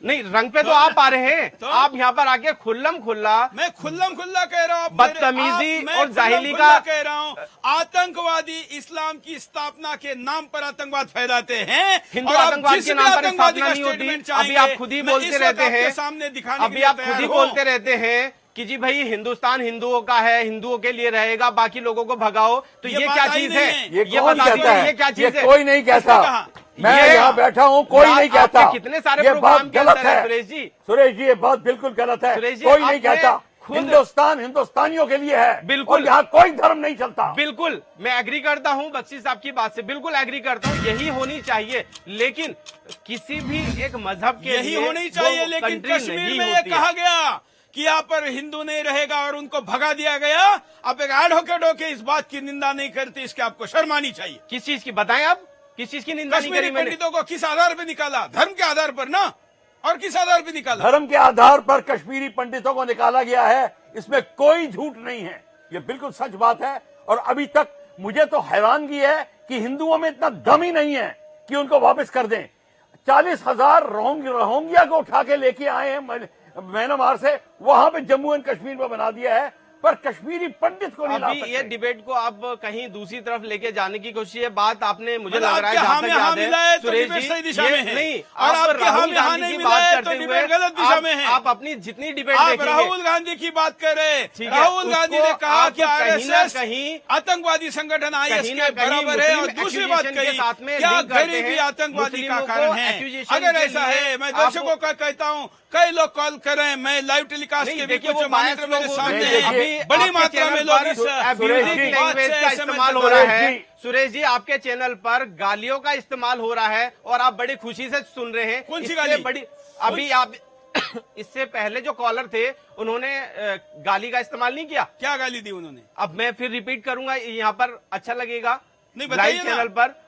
नहीं रंग पे तो आप आ रहे हैं, तो? आप यहाँ पर आके खुल्लम खुल्ला मैं खुल्लम खुल्ला कह रहा हूँ आप बदतमीजी मैं और खुल्लम जाहिली खुल्ला का कह रहा हूँ। आतंकवादी इस्लाम की स्थापना के नाम पर आतंकवाद फैलाते हैं। हिंदू और आप आतंकवाद जिस के भी नाम पर आतंकवादी स्थापना का नहीं होती। स्टेटमेंट अभी चाहेंगे, आप खुद ही मैं बोलते इस वक्त रहते आपके हैं, सामने दिखाने अभी के लिए आप खुद तैयार ही हूं। बोलते रहते हैं कि जी भाई हिंदुस्तान हिंदुओं का है, हिंदुओं के लिए रहेगा, बाकी लोगों को भगाओ। तो ये ये बात क्या आई चीज नहीं है? है। ये कौन बता कहता दीजिए, है? ये क्या ये चीज है? कोई नहीं कहता। कहा? मैं ये- यहाँ बैठा हूँ, कोई नहीं आपके कहता। कितने सारे ये प्रोग्राम बात के गलत अंदर है है सुरेश जी। सुरेश जी, ये बात बिल्कुल गलत है। सुरेश जी, कोई नहीं आपने कहता। खुद- हिंदुस्तान हिंदुस्तानियों के लिए है, बिल्कुल। और यहाँ कोई धर्म नहीं चलता। बिल्कुल मैं एग्री करता हूं बख्शी साहब की बात से, बिल्कुल एग्री करता हूं, यही होनी चाहिए। लेकिन किसी भी एक मजहब के यही लिए होनी चाहिए, वो लेकिन कंट्री कश्मीर नहीं में ये होती है। कहा गया कि यहाँ पर हिंदू नहीं रहेगा और उनको भगा दिया गया। आप एक एडवोकेट होके इस बात की निंदा नहीं करते, इसके आपको शर्म आनी चाहिए। किस चीज की बताएं आप? किस चीज की निंदा नहीं कश्मीरी करी मैंने? पंडितों को किस आधार पर निकाला? धर्म के आधार पर ना, और किस आधार पर निकाला? धर्म के आधार पर कश्मीरी पंडितों को निकाला गया है, इसमें कोई झूठ नहीं है, ये बिल्कुल सच बात है। और अभी तक मुझे तो हैरानगी है कि हिंदुओं में इतना दम ही नहीं है कि उनको वापस कर दें। 40,000 रोहिंग्या को उठा के लेके आए हैं म्यांमार से, वहां पे जम्मू एंड कश्मीर में बना दिया है, पर कश्मीरी पंडित को नहीं ला अभी सकते। ये डिबेट को आप कहीं दूसरी तरफ लेके जाने की कोशिश है। बात आपने मुझे मतलब लग रहा है आपके जहां हाँ तक में हाँ याद मिला है है तो सुरेश डिबेट जी, सही दिशा ये में है। नहीं, और आप आपके हाँ राहुल में हाँ गांधी नहीं की मिला बात है करते तो हुए डिबेट गलत दिशा में है। आप अपनी जितनी डिबेट आप देखेंगे, राहुल गांधी की बात कर रहे हैं। ठीक है, राहुल गांधी ने उसको कहा आप कि कहीं ना आरएसएस कहीं- आतंकवादी संगठन आईएस कहीं ना के कहीं बराबर है। और मुस्लिम दूसरी बात accusation के कही, साथ में क्या link करते गरीबी हैं, आतंकवादी का मुस्लिमों कारण को है? accusation अगर के ऐसा लिए है, मैं आपको- दर्शकों का कहता हूँ, कई लोग कॉल कर रहे हैं, मैं लाइव टेलीकास्ट नहीं, के भी देखिए, कुछ वो बायस मॉनिटर मेरे लोग सामने देखिए, हैं। अभी बड़ी आपके मात्रा में चैनल लोग पर इस abusive जी, language बात का से इस्तेमाल सहमत हो रहा सुरेश है। जी। सुरेश जी, आपके चैनल पर गालियों का इस्तेमाल हो रहा है और आप बड़ी खुशी से सुन रहे हैं। कौन सी इससे गाली? बड़ी अभी आप इससे पहले जो कॉलर थे उन्होंने गाली का इस्तेमाल नहीं किया। क्या गाली दी उन्होंने? अब मैं फिर रिपीट करूंगा, यहाँ पर अच्छा लगेगा नहीं, बताइए लाइव ना। चैनल पर।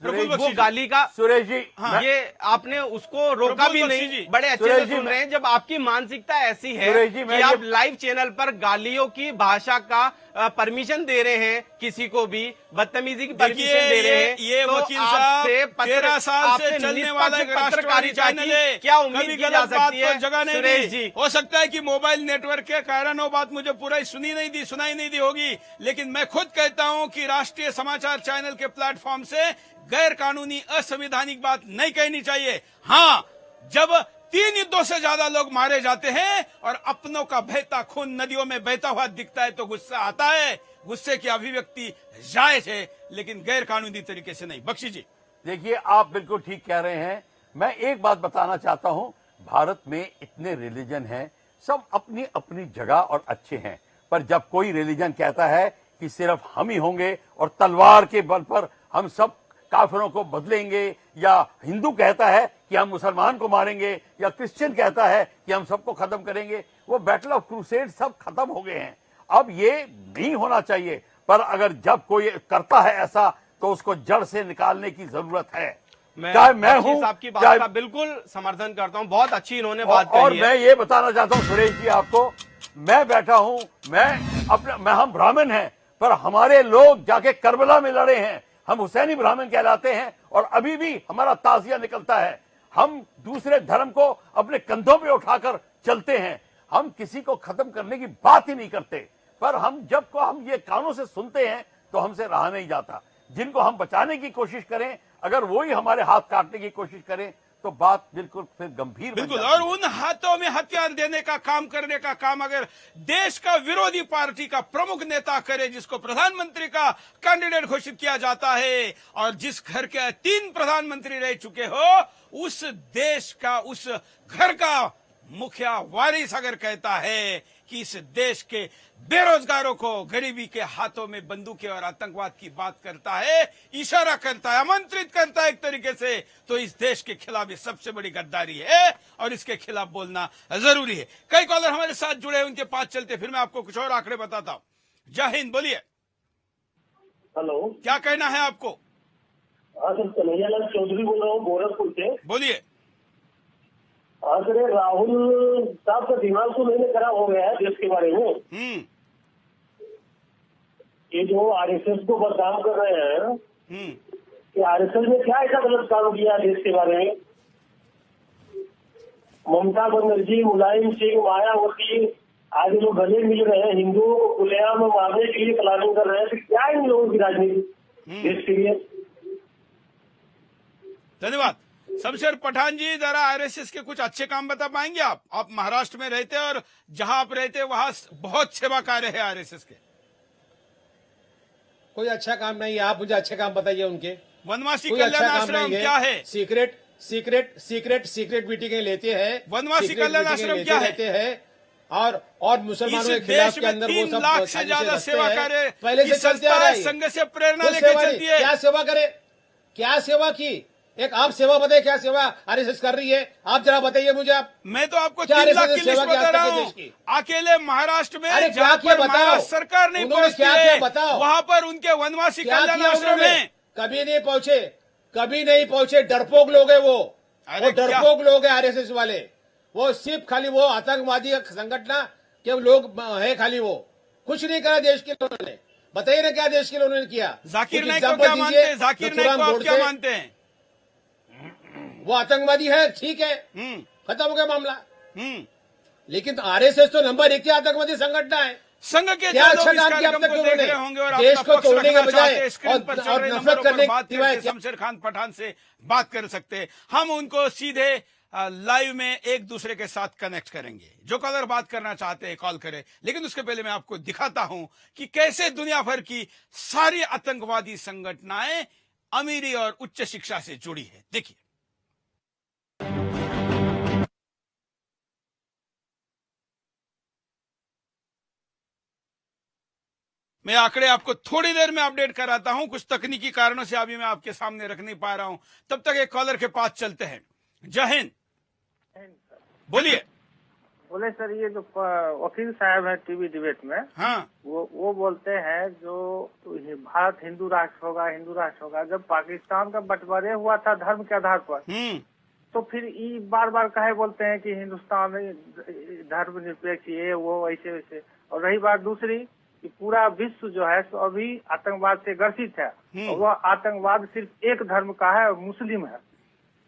प्रफुल्ल वो बख्शी जी। गाली का सुरेश जी, ये आपने उसको रोका प्रफुल्ल भी बख्शी नहीं, जी। बड़े अच्छे सुरेश से जी, सुन रहे हैं। जब आपकी मानसिकता ऐसी है सुरेश जी, कि मैं आप ये- लाइव चैनल पर गालियों की भाषा का परमिशन दे रहे हैं, किसी को भी बदतमीजी की परमिशन दे रहे हैं, ये तो वकील आपसे साहब 13 साल से आपसे चलने निष्पक्ष वाला एक राष्ट्रवादी पत्रकारिता चैनल की है। क्या उम्मीद कभी की जा गलत बात सकती को है? जगह नहीं सुरेश दी। जी, हो सकता है कि मोबाइल नेटवर्क के कारण वो बात मुझे पूरा सुनाई नहीं दी होगी, लेकिन मैं खुद कहता हूं कि राष्ट्रीय समाचार चैनल के प्लेटफॉर्म से गैर कानूनी असंवैधानिक बात नहीं कहनी चाहिए। हाँ, जब 3 युद्धों से ज्यादा लोग मारे जाते हैं और अपनों का बहता खून नदियों में बहता हुआ दिखता है तो गुस्सा आता है। गुस्से की अभिव्यक्ति जायज है, लेकिन गैर कानूनी तरीके से नहीं। बख्शी जी, देखिए, आप बिल्कुल ठीक कह रहे हैं। मैं एक बात बताना चाहता हूं, भारत में इतने रिलीजन हैं, सब अपनी अपनी जगह और अच्छे हैं, पर जब कोई रिलीजन कहता है कि सिर्फ हम ही होंगे और तलवार के बल पर हम सब काफिरों को बदलेंगे, या हिंदू कहता है कि हम मुसलमान को मारेंगे, या क्रिश्चियन कहता है कि हम सबको खत्म करेंगे, वो बैटल ऑफ क्रूसेड सब खत्म हो गए हैं। अब ये नहीं होना चाहिए, पर अगर जब कोई करता है ऐसा तो उसको जड़ से निकालने की जरूरत है। चाहे मैं बख्शी हूं, साहब की बात चाहे का बिल्कुल समर्थन करता हूं, बहुत अच्छी इन्होंने बात और कही है। मैं ये बताना चाहता हूं सुरेश जी आपको, मैं बैठा हूं, मैं हम ब्राह्मण हैं, पर हमारे लोग जाके करबला में लड़े हैं, हम हुसैनी ब्राह्मण कहलाते हैं, और अभी भी हमारा ताजिया निकलता है। हम दूसरे धर्म को अपने कंधों पे उठाकर चलते हैं, हम किसी को खत्म करने की बात ही नहीं करते, पर हम जब को हम ये कानों से सुनते हैं तो हमसे रहा नहीं जाता। जिनको हम बचाने की कोशिश करें, अगर वो ही हमारे हाथ काटने की कोशिश करें तो बात बिल्कुल फिर गंभीर बन बिल्कुल। जाती और है। उन हाथों में हथियार देने का काम करने का काम अगर देश का विरोधी पार्टी का प्रमुख नेता करे, जिसको प्रधानमंत्री का कैंडिडेट घोषित किया जाता है, और जिस घर के 3 प्रधानमंत्री रह चुके हो, उस देश का, उस घर का मुखिया वारिस अगर कहता है कि इस देश के बेरोजगारों को गरीबी के हाथों में बंदूकें और आतंकवाद की बात करता है, इशारा करता है, आमंत्रित करता है एक तरीके से, तो इस देश के खिलाफ ये सबसे बड़ी गद्दारी है और इसके खिलाफ बोलना जरूरी है। कई कॉलर हमारे साथ जुड़े हैं, उनके पास चलते फिर मैं आपको कुछ और आंकड़े बताता हूं। जय हिंद, बोलिए। हेलो, क्या कहना है आपको? हाँ सर, कन्हैयालाल चौधरी बोल रहा हूँ गोरखपुर से। बोलिए। हाँ सर, राहुल साहब का दिमाग तो मैंने खराब हो गया है देश के बारे में। ये जो आरएसएस को बदनाम कर रहे हैं कि आरएसएस ने क्या ऐसा गलत काम किया देश के बारे में। ममता बनर्जी, मुलायम सिंह, मायावती आज लोग गले मिल रहे हैं, हिंदुओं को खुलेआम मारने के लिए प्लानिंग कर रहे हैं। तो क्या इन लोगों की राजनीति देश के लिए? धन्यवाद। शमशेर पठान जी, जरा आरएसएस के कुछ अच्छे काम बता पाएंगे आप? आप महाराष्ट्र में रहते और जहां आप रहते वहां बहुत सेवा कार्य है आरएसएस के। कोई अच्छा काम नहीं है, आप मुझे अच्छे काम बताइए उनके। वनवासी कोई अच्छा कल्याण काम आश्रम नहीं है। क्या है? सीक्रेट मीटिंगें लेते हैं। वनवासी सीक्रेट कल्याण मीटिंगें आश्रम लेते क्या है? रहते हैं और मुसलमानों के इस खिलाफ देश के में अंदर वो 3 सब लाख से साजिशें ज्यादा रचते सेवा हैं। कार्य पहले की से चलते संस्था आ रहा है, है। संघ से प्रेरणा कोई लेकर सेवा नहीं। चलती है। क्या सेवा करे? क्या सेवा की? एक आप सेवा बताइए, क्या सेवा आरएसएस कर रही है? आप जरा बताइए मुझे। आप मैं तो आपको क्या 3 लाख आरएसएस की सेवा लिस्ट की आज बता तक रहा के हूँ। देश की? अकेले महाराष्ट्र में अरे क्या जहाँ किया पर बताओ? महाराष्ट्र सरकार नहीं उन्होंने पहुंचती क्या किया है, बताओ? वहां पर उनके वनवासी क्या कल्याण किया आश्रम उन्होंने? है। कभी नहीं पहुंचे। डरपोक लोग है वो अरे क्या? डरपोक लोग है आरएसएस वाले। वो सिर्फ खाली वो आतंकवादी संगठन के लोग है, खाली वो कुछ नहीं करा देश के लिए उन्होंने। बताइए ना क्या देश के लिए उन्होंने किया? जाकिर कुछ नाइक को एग्जाम्पल क्या मानते हैं? दीजिए। जाकिर नाइक को आप क्या मानते हैं? वो आतंकवादी है, ठीक है, खत्म हो गया मामला। लेकिन आरएसएस तो नंबर 1 की आतंकवादी संगठन है। संघ के क्या जो अच्छा लोग इस काम किया अब कार्यक्रम तक को देख उन्होंने? रहे होंगे और देश आपका को पक्ष तोड़ने रखना के बजाय चाहते हैं, स्क्रीन पर चल और रहे नफरत नंबरों पर करने बात के सिवाय करके शमशेर खान पठान से बात कर सकते हैं। हम उनको सीधे लाइव में एक दूसरे के साथ कनेक्ट करेंगे। जो कलर बात करना चाहते हैं कॉल करें, लेकिन उसके पहले मैं आपको दिखाता हूं कि कैसे दुनिया भर की सारी आतंकवादी संगठनाएं अमीरी और उच्च शिक्षा से जुड़ी है। देखिए। मैं आंकड़े आपको थोड़ी देर में अपडेट कराता हूं। कुछ तकनीकी कारणों से अभी मैं आपके सामने रख नहीं पा रहा हूं। तब तक एक कॉलर के पास चलते हैं। जय हिंद। बोलिए। बोले सर, ये जो वकील साहब है टीवी डिबेट में, हाँ, वो बोलते हैं जो भारत हिंदू राष्ट्र होगा। जब पाकिस्तान का बंटवारे हुआ था धर्म के आधार पर, तो फिर ये बार बार कहे बोलते हैं कि हिंदुस्तान धर्म निरपेक्ष ये वो ऐसे वैसे। और रही बात दूसरी कि पूरा विश्व जो है सो अभी आतंकवाद से ग्रसित है, और वह आतंकवाद सिर्फ एक धर्म का है और मुस्लिम है।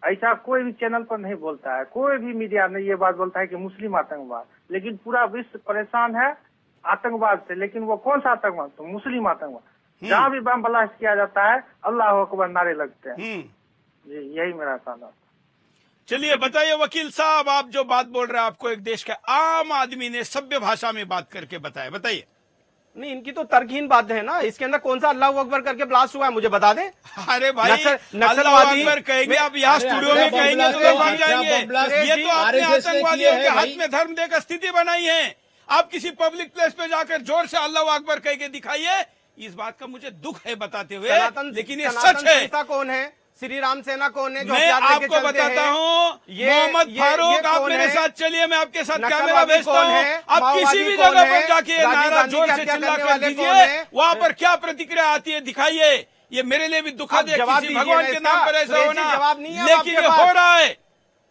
ऐसा कोई भी चैनल पर नहीं बोलता है, कोई भी मीडिया नहीं ये बात बोलता है कि मुस्लिम आतंकवाद। लेकिन पूरा विश्व परेशान है आतंकवाद से। लेकिन वो कौन सा आतंकवाद? तो मुस्लिम आतंकवाद। जहाँ भी बम ब्लास्ट किया जाता है अल्लाह अकबर नारे लगते हैं। जी, यही मेरा कहना। चलिए बताइए वकील साहब, आप जो बात बोल रहे हैं आपको एक देश के आम आदमी ने सभ्य भाषा में बात करके बताया। बताइए। नहीं, इनकी तो तर्कहीन बात है ना। इसके अंदर कौन सा अल्लाह अकबर करके ब्लास्ट हुआ है, मुझे बता दें। अरे भाई, नक्सलवादी अकबर कहेंगे, आप यहाँ स्टूडियो में कहेंगे तो भाग जाएंगे। ये तो आपने आतंकवादियों के हाथ में धर्म देकर स्थिति बनाई है। आप किसी पब्लिक प्लेस पे जाकर जोर से अल्लाह अकबर कह के दिखाइए। इस बात का मुझे दुख है बताते हुए, लेकिन ये सच है। कौन है? श्री राम सेना कौन है? जो मैं आपको बताता हूँ, मोहम्मद फारूक, आप मेरे साथ चलिए, मैं आपके साथ कैमरा भेजता हूँ। आप किसी भी जगह पर जाके नारा जोर से चिल्ला कर दीजिए, वहाँ पर क्या प्रतिक्रिया आती है दिखाइए। ये मेरे लिए भी दुखद है किसी भगवान के नाम पर ऐसा होना, लेकिन ये हो रहा है।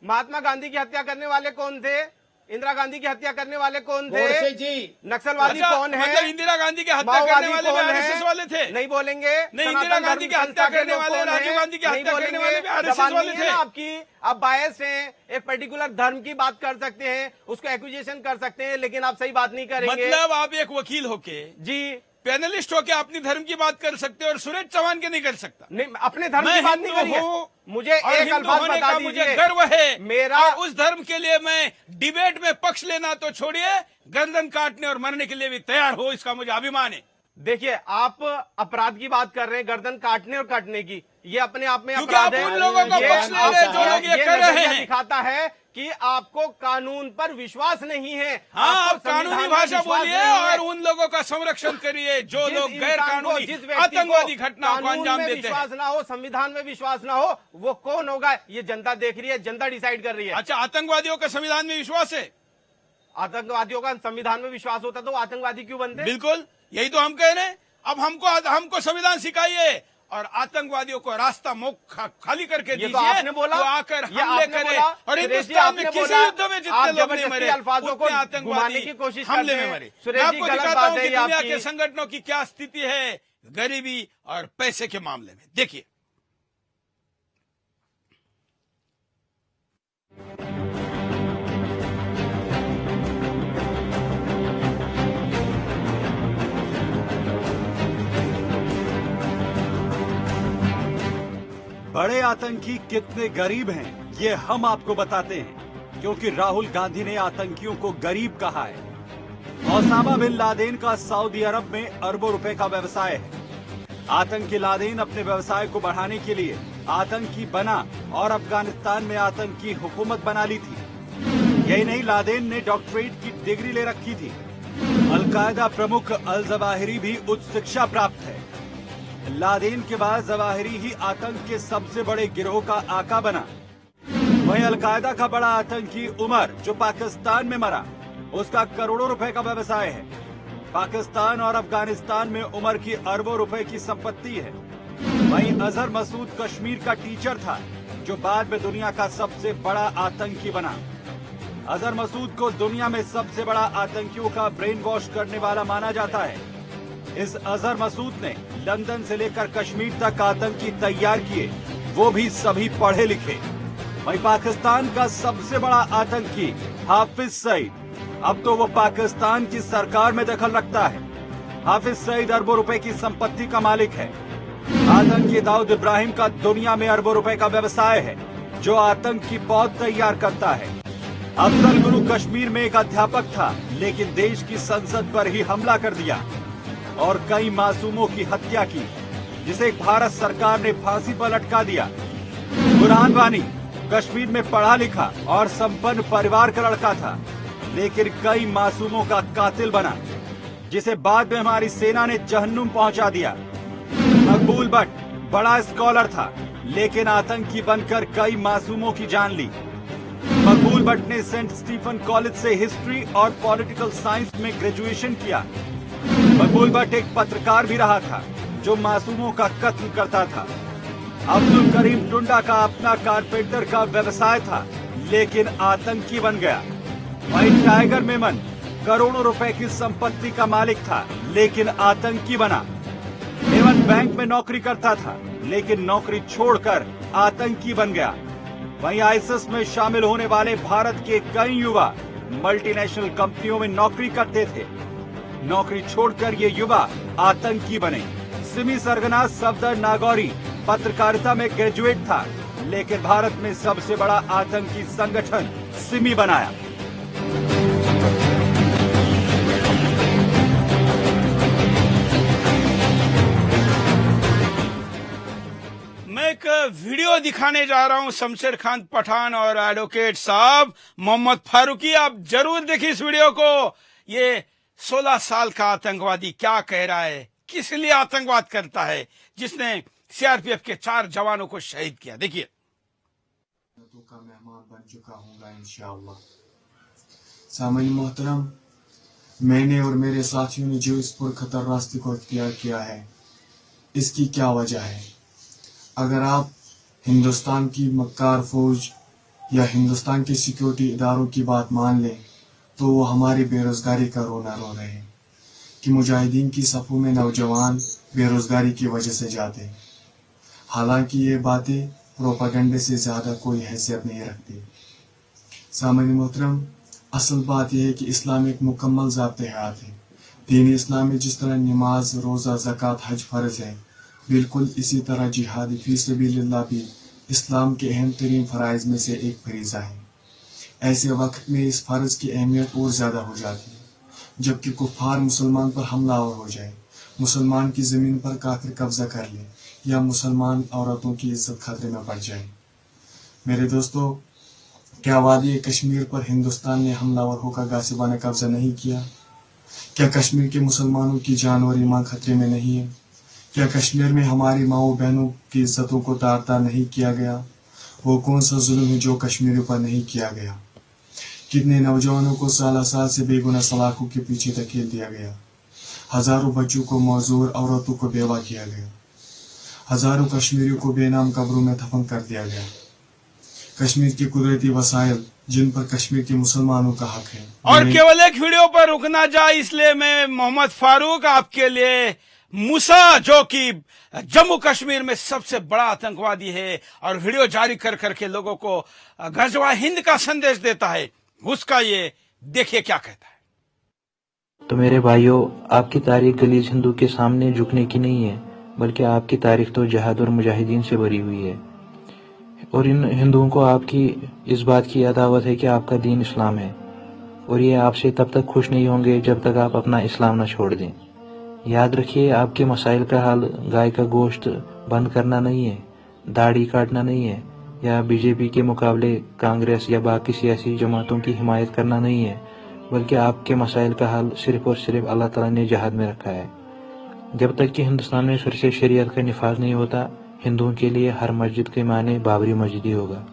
महात्मा गांधी की हत्या करने वाले कौन थे? इंदिरा गांधी की हत्या करने वाले कौन थे? गोडसे जी। नक्सलवादी कौन है? मतलब इंदिरा गांधी की हत्या करने वाले भी आरएसएस वाले थे? नहीं बोलेंगे। नहीं, इंदिरा गांधी की हत्या करने वाले, राजीव गांधी की हत्या करने वाले भी आरएसएस वाले थे। आपकी आप बायस हैं, एक पर्टिकुलर धर्म की बात कर सकते हैं, उसको एक्यूजेशन कर सकते हैं, लेकिन आप सही बात नहीं करेंगे। मतलब आप एक वकील होके, जी, पैनलिस्ट होके अपनी धर्म की बात कर सकते हो और सुरेश चौहान के नहीं कर सकता। नहीं, अपने धर्म की बात नहीं करिए। मुझे एक अल्फाज बता दीजिए। मुझे गर्व है मेरा, और उस धर्म के लिए मैं डिबेट में पक्ष लेना तो छोड़िए, गर्दन काटने और मरने के लिए भी तैयार हो, इसका मुझे अभिमान है। देखिए, आप अपराध की बात कर रहे हैं, गर्दन काटने और काटने की, ये अपने आप में क्योंकि अपराध आप है। उन लोगों का पक्ष ले रहे हैं जो लोग ये कर रहे हैं। दिखाता है कि आपको कानून पर विश्वास नहीं है। हाँ, आप कानूनी भाषा बोलिए और उन लोगों का संरक्षण करिए जो लोग गैर कानूनी आतंकवादी घटनाओं को अंजाम देते हैं। विश्वास ना हो, संविधान में विश्वास ना हो, वो कौन होगा? ये जनता देख रही है, जनता डिसाइड कर रही है। अच्छा, आतंकवादियों का संविधान में विश्वास है? आतंकवादियों का संविधान में विश्वास होता तो आतंकवादी क्यों बनते? बिल्कुल, यही तो हम कह रहे हैं। अब हमको संविधान सिखाइए और आतंकवादियों को रास्ता खाली करके दीजिए। ये तो आपने बोला, तो आकर ये हमले आपने करे। बोला, और सुरेश जी हिंदुस्तान में आपने किसी बोला, युद्ध में जितने आप लोग नहीं जबरदस्ती मरे, अल्फाजों को उतने आतंकवादी घुमाने की कोशिश हमले करते में हैं। मरे। सुरेश मैं जी, आपको गलत दिखाता बात हूं है कि ये दुनिया आपकी। के संगठनों की क्या स्थिति है गरीबी और पैसे के मामले में। देखिए, बड़े आतंकी कितने गरीब हैं ये हम आपको बताते हैं, क्योंकि राहुल गांधी ने आतंकियों को गरीब कहा है। ओसामा बिन लादेन का सऊदी अरब में अरबों रुपए का व्यवसाय है। आतंकी लादेन अपने व्यवसाय को बढ़ाने के लिए आतंकी बना और अफगानिस्तान में आतंकी हुकूमत बना ली थी। यही नहीं, लादेन ने डॉक्टरेट की डिग्री ले रखी थी। अलकायदा प्रमुख अल जवाहिरी भी उच्च शिक्षा प्राप्त है। लादेन के बाद जवाहिरी ही आतंक के सबसे बड़े गिरोह का आका बना। वहीं अलकायदा का बड़ा आतंकी उमर, जो पाकिस्तान में मरा, उसका करोड़ों रुपए का व्यवसाय है। पाकिस्तान और अफगानिस्तान में उमर की अरबों रुपए की संपत्ति है। वहीं अजहर मसूद कश्मीर का टीचर था, जो बाद में दुनिया का सबसे बड़ा आतंकी बना। अजहर मसूद को दुनिया में सबसे बड़ा आतंकियों का ब्रेन वॉश करने वाला माना जाता है। इस अजहर मसूद ने लंदन से लेकर कश्मीर तक आतंकी तैयार किए, वो भी सभी पढ़े लिखे। वहीं पाकिस्तान का सबसे बड़ा आतंकी हाफिज सईद, अब तो वो पाकिस्तान की सरकार में दखल रखता है। हाफिज सईद अरबों रुपए की संपत्ति का मालिक है। आतंकी दाऊद इब्राहिम का दुनिया में अरबों रुपए का व्यवसाय है, जो आतंक की पौध तैयार करता है। अफजल गुरु कश्मीर में एक अध्यापक था, लेकिन देश की संसद पर ही हमला कर दिया और कई मासूमों की हत्या की, जिसे भारत सरकार ने फांसी पर लटका दिया। बुरहान वानी कश्मीर में पढ़ा लिखा और संपन्न परिवार का लड़का था, लेकिन कई मासूमों का कातिल बना, जिसे बाद में हमारी सेना ने जहन्नुम पहुंचा दिया। मकबूल भट्ट बड़ा स्कॉलर था, लेकिन आतंकी बनकर कई मासूमों की जान ली। मकबूल भट्ट ने सेंट स्टीफन कॉलेज से हिस्ट्री और पॉलिटिकल साइंस में ग्रेजुएशन किया। मकबूल भट्ट एक पत्रकार भी रहा था, जो मासूमों का कत्ल करता था। अब्दुल करीम टुंडा का अपना कारपेंटर का व्यवसाय था, लेकिन आतंकी बन गया। वहीं टाइगर मेमन करोड़ों रुपए की संपत्ति का मालिक था, लेकिन आतंकी बना। मेमन बैंक में नौकरी करता था, लेकिन नौकरी छोड़कर आतंकी बन गया। वहीं आईएसआईएस में शामिल होने वाले भारत के कई युवा मल्टीनेशनल कंपनियों में नौकरी करते थे। नौकरी छोड़कर ये युवा आतंकी बने। सिमी सरगना सफदर नागौरी पत्रकारिता में ग्रेजुएट था, लेकिन भारत में सबसे बड़ा आतंकी संगठन सिमी बनाया। मैं एक वीडियो दिखाने जा रहा हूं शमशेर खान पठान और एडवोकेट साहब मोहम्मद फारूकी। आप जरूर देखिए इस वीडियो को। ये 16 साल का आतंकवादी क्या कह रहा है, किस लिए आतंकवाद करता है, जिसने सीआरपीएफ के 4 जवानों को शहीद किया। देखिए। का मेहमान बन चुका हूँगा इंशाअल्लाह। सामईन मोहतरम, मैंने और मेरे साथियों ने जो इस पुरखतर रास्ते को इख्तियार किया है, इसकी क्या वजह है? अगर आप हिंदुस्तान की मक्कार फौज या हिंदुस्तान के सिक्योरिटी इदारों की बात मान लें, तो वो हमारी बेरोजगारी का रोना रो रहे हैं कि मुजाहिदीन की सफ़ों में नौजवान बेरोजगारी की वजह से जाते हैं। हालांकि ये बातें प्रोपागेंडे से ज़्यादा कोई हैसियत नहीं रखती। सामईन मोहतरम, असल बात यह है कि इस्लाम एक मुकम्मल ज़ाब्ते हयात है। दीन इस्लाम में जिस तरह नमाज, रोज़ा, ज़कात, हज फ़र्ज है, बिल्कुल इसी तरह जिहाद फी सबिलिल्लाह भी इस्लाम के अहम तरीन फ़राइज़ में से एक फरीज़ा है। ऐसे वक्त में इस फ़र्ज की अहमियत और ज़्यादा हो जाती है, जबकि कुफ़ार मुसलमान पर हमलावर हो जाए, मुसलमान की ज़मीन पर काफिर कब्जा कर ले, या मुसलमान औरतों की इज्जत खतरे में पड़ जाए। मेरे दोस्तों, क्या वादी कश्मीर पर हिंदुस्तान ने हमलावर होकर गासिबाना कब्जा नहीं किया? क्या कश्मीर के मुसलमानों की जान और ईमान खतरे में नहीं है? क्या कश्मीर में हमारी माओ बहनों की इज्जतों को तार तार नहीं किया गया? वो कौन सा जुल्म है जो कश्मीरियों पर नहीं किया गया? कितने नौजवानों को साल साल से बेगुनाह सलाखों के पीछे धकेल दिया गया? हजारों बच्चों को मौजूर औरतों को बेवा किया गया। हजारों कश्मीरियों को बेनाम कब्रों में दफन कर दिया गया। कश्मीर के कुदरती वसाइल जिन पर कश्मीर के मुसलमानों का हक है। और केवल एक वीडियो पर रुकना जाए, इसलिए मैं मोहम्मद फारूक आपके लिए मूसा, जो कि जम्मू कश्मीर में सबसे बड़ा आतंकवादी है और वीडियो जारी कर करके लोगों को गजवा हिंद का संदेश देता है, उसका ये देखिए क्या कहता है। तो मेरे भाइयों, आपकी तारीख गलीज हिंदू के सामने झुकने की नहीं है, बल्कि आपकी तारीख तो जहाद और मुजाहिदीन से भरी हुई है। और इन हिंदुओं को आपकी इस बात की अदावत है कि आपका दीन इस्लाम है, और ये आपसे तब तक खुश नहीं होंगे जब तक आप अपना इस्लाम न छोड़ दें। याद रखिए, आपके मसाइल का हल गाय का गोश्त बंद करना नहीं है, दाढ़ी काटना नहीं है, या बीजेपी के मुकाबले कांग्रेस या बाकी सियासी जमातों की हिमायत करना नहीं है, बल्कि आपके मसाइल का हल सिर्फ और सिर्फ अल्लाह ताला ने जहाद में रखा है। जब तक कि हिंदुस्तान में फिर से शरीयत का निफाज नहीं होता, हिंदुओं के लिए हर मस्जिद के माने बाबरी मस्जिद ही होगा।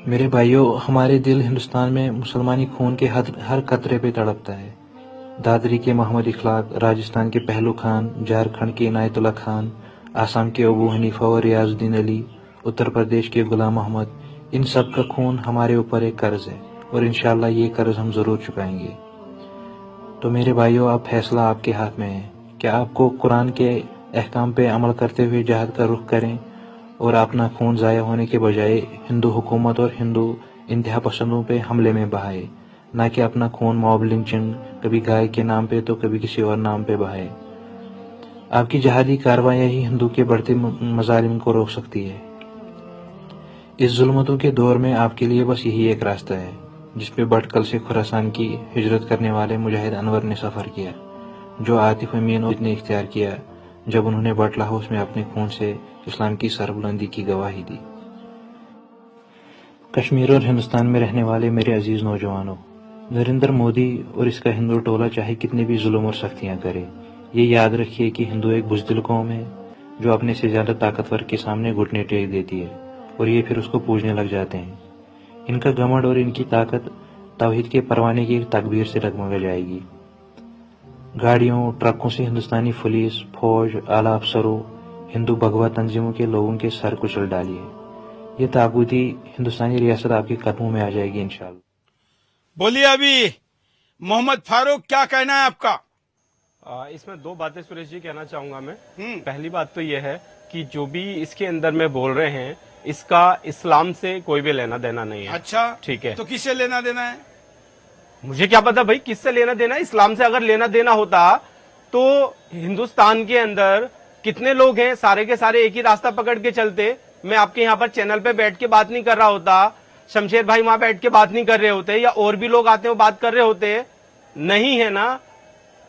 मेरे भाइयों, हमारे दिल हिंदुस्तान में मुसलमानी खून के हर कतरे पे तड़पता है। दादरी के मोहम्मद इखलाक, राजस्थान के पहलू खान, झारखंड के इनायतुल्लाह खान, आसाम के अबू हनीफा और रियाजुद्दीन अली, उत्तर प्रदेश के गुलाम मोहम्मद, इन सब का खून हमारे ऊपर एक कर्ज है, और इंशाअल्लाह ये कर्ज हम जरूर चुकाएंगे। तो मेरे भाइयों, अब फैसला आपके हाथ में है। क्या आपको कुरान के अहकाम पे अमल करते हुए जहाद का रुख करें और अपना खून ज़ाया होने के बजाय हिंदू हुकूमत और हिंदू इंतहा पसंदों पे हमले में बहाए, ना कि अपना खून मॉब लिंचिंग कभी गाय के नाम पे तो कभी किसी और नाम पे बहाए। आपकी जहादी कार्रवाइयाँ ही हिंदू के बढ़ते मजालिम को रोक सकती है। इस जुल्मतों के दौर में आपके लिए बस यही एक रास्ता है, जिसपे भटकल से खुरासान की हिजरत करने वाले मुजाहिद अनवर ने सफ़र किया, जो आतिफ अमीन ने इख्तियार किया जब उन्होंने बटला हाउस में अपने खून से इस्लाम की सरबुलंदी की गवाही दी। कश्मीर और हिंदुस्तान में रहने वाले मेरे अजीज नौजवानों, नरेंद्र मोदी और इसका हिंदू टोला चाहे कितने भी जुल्म और सख्तियां करे, ये याद रखिए कि हिंदू एक बुज़दिल कौम है जो अपने से ज्यादा ताकतवर के सामने घुटने टेक देती है, और ये फिर उसको पूजने लग जाते हैं। इनका घमंड और इनकी ताकत तौहीद के परवाने की तकबीर से डगमगा जाएगी। गाड़ियों ट्रकों से हिंदुस्तानी पुलिस, फौज, आला अफसरों, हिंदू भगवा तंजीमों के लोगों के सर कुचल डालिए। ये ताकूती हिंदुस्तानी रियासत आपके कदमों में आ जाएगी इंशाअल्लाह। बोलिए अभी मोहम्मद फारूक, क्या कहना है आपका? इसमें दो बातें सुरेश जी कहना चाहूंगा मैं। पहली बात तो यह है कि जो भी इसके अंदर में बोल रहे हैं, इसका इस्लाम से कोई भी लेना देना नहीं है। अच्छा, ठीक है, तो किससे लेना देना है? मुझे क्या पता भाई किससे लेना देना है। इस्लाम से अगर लेना देना होता तो हिंदुस्तान के अंदर कितने लोग हैं, सारे के सारे एक ही रास्ता पकड़ के चलते। मैं आपके यहाँ पर चैनल पे बैठ के बात नहीं कर रहा होता, शमशेर भाई वहां बैठ के बात नहीं कर रहे होते, या और भी लोग आते हैं वो बात कर रहे होते, नहीं है ना।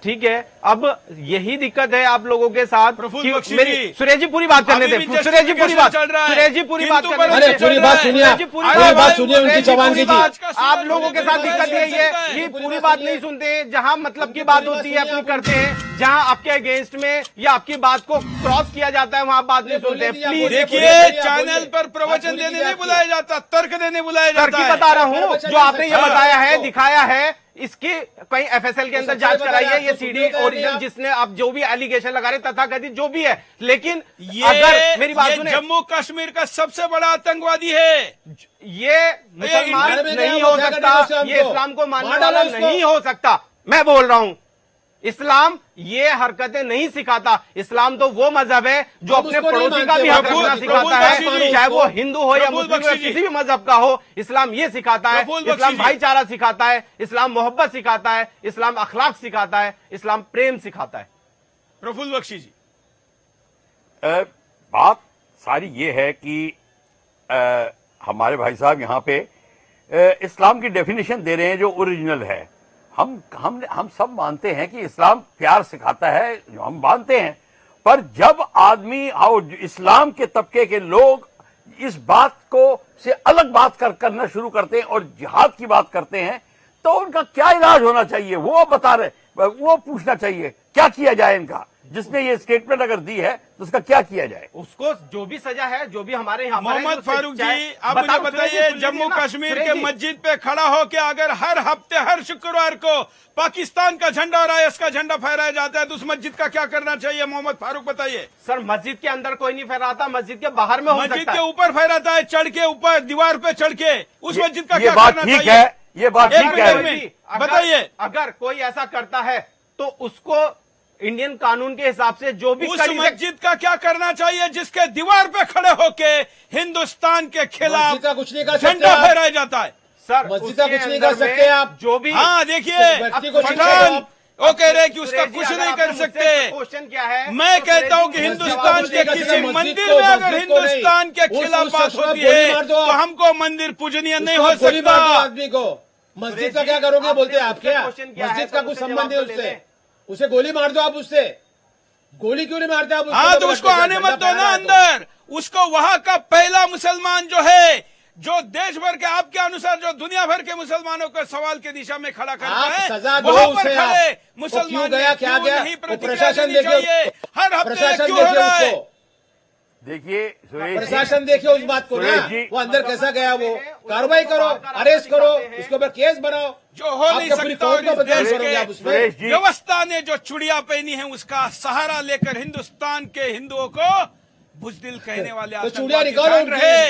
ठीक है, अब यही दिक्कत है आप लोगों के साथ कि मेरी सुरेश जी पूरी बात करने दे, सुरेश जी पूरी बात, सुरेश जी पूरी बात करने अरे पूरी बात सुनिए, पूरी बात सुनिए उनकी जबान की जी। आप लोगों के साथ दिक्कत यही है कि पूरी बात नहीं सुनते, जहां मतलब की बात होती है अपनी करते हैं, जहां आपके अगेंस्ट में या आपकी बात को क्रॉस किया जाता है वहां बात नहीं सुनते। प्लीज देखिए, चैनल पर प्रवचन देने नहीं बुलाया जाता, तर्क देने बुलाया जाता है। बता रहा हूँ, जो आपने ये बताया है, दिखाया है, इसकी कहीं एफएसएल के अंदर जांच कराई है, ये सीडी ओरिजिनल जिसने आप जो भी एलिगेशन लगा रहे तथाकथित जो भी है, लेकिन ये अगर मेरी बात सुने, जम्मू कश्मीर का सबसे बड़ा आतंकवादी है। ये मुसलमान नहीं हो सकता, ये इस्लाम को मानने वाला नहीं हो सकता। मैं बोल रहा हूं, इस्लाम ये हरकतें नहीं सिखाता। इस्लाम तो वो मजहब है जो अपने पड़ोसी का भी हक रखना सिखाता है, चाहे वो हिंदू हो या मुस्लिम हो, किसी भी मजहब का हो। इस्लाम ये सिखाता है, इस्लाम भाईचारा सिखाता है, इस्लाम मोहब्बत सिखाता है, इस्लाम अखलाक सिखाता है, इस्लाम प्रेम सिखाता है। प्रफुल्ल बख्शी जी, बात सारी ये है कि हमारे भाई साहब यहाँ पे इस्लाम की डेफिनेशन दे रहे हैं जो ओरिजिनल है। हम सब मानते हैं कि इस्लाम प्यार सिखाता है, जो हम मानते हैं, पर जब आदमी और इस्लाम के तबके के लोग इस बात को से अलग बात करना शुरू करते हैं और जिहाद की बात करते हैं, तो उनका क्या इलाज होना चाहिए वो बता रहे, वो पूछना चाहिए क्या किया जाए इनका। जिसने ये स्टेटमेंट अगर दी है तो उसका क्या किया जाए? उसको जो भी सजा है, जो भी हमारे यहाँ मोहम्मद फारूक जी, आप मुझे बताइए, जम्मू कश्मीर के मस्जिद पे खड़ा होकर अगर हर हफ्ते हर शुक्रवार को पाकिस्तान का झंडा और आईएस का झंडा फहराया जाता है तो उस मस्जिद का क्या करना चाहिए? मोहम्मद फारूक बताइए। सर, मस्जिद के अंदर कोई नहीं फहराता, मस्जिद के बाहर में हो सकता है। मस्जिद के ऊपर फहराता है, चढ़ के ऊपर दीवार पे चढ़ के, उस मस्जिद का क्या बात करना ठीक चाहिए? है, ये बात ठीक है। बताइए, अगर कोई ऐसा करता है तो उसको इंडियन कानून के हिसाब से जो भी उस मस्जिद का क्या करना चाहिए जिसके दीवार पे खड़े होके हिंदुस्तान के खिलाफ का कुछ नहीं कर सकते झंडा फहराया जाता है? सर, मस्जिद का कुछ नहीं कर सकते आप। जो भी, हाँ देखिए, पठान वो कह रहे कि उसका कुछ नहीं कर सकते। क्वेश्चन क्या है? मैं कहता हूँ कि हिंदुस्तान के किसी मंदिर में अगर हिंदुस्तान के खिलाफ बात होती है तो हमको मंदिर पूजनीय नहीं हो सकता। आदमी को मस्जिद का क्या करोगे बोलते हैं आप? क्या मस्जिद का कुछ संबंध है उससे? उसे गोली मार दो आप, उससे गोली क्यों नहीं मारते आप? हाँ, तो उसको आने मत दो ना अंदर। उसको वहां का पहला मुसलमान जो है, जो देश भर के आपके अनुसार जो दुनिया भर के मुसलमानों को सवाल के दिशा में खड़ा करता है, सजा दो वहां पर उसे। खड़े मुसलमान गया क्या गया? प्रशासन देखिए, हर हफ्ते क्यों हो रहा है? देखिए सुरेश, प्रशासन देखिए उस बात को ना, वो अंदर कैसा गया, वो कार्रवाई करो, अरेस्ट करो, उसके ऊपर केस बनाओ, जो हो नहीं सकता। और इस देश के व्यवस्था ने जो चुड़िया पहनी है उसका सहारा लेकर हिंदुस्तान के हिंदुओं को बुजदिल कहने वाले तो चूड़िया निकालो,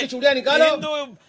चूड़िया निकालो,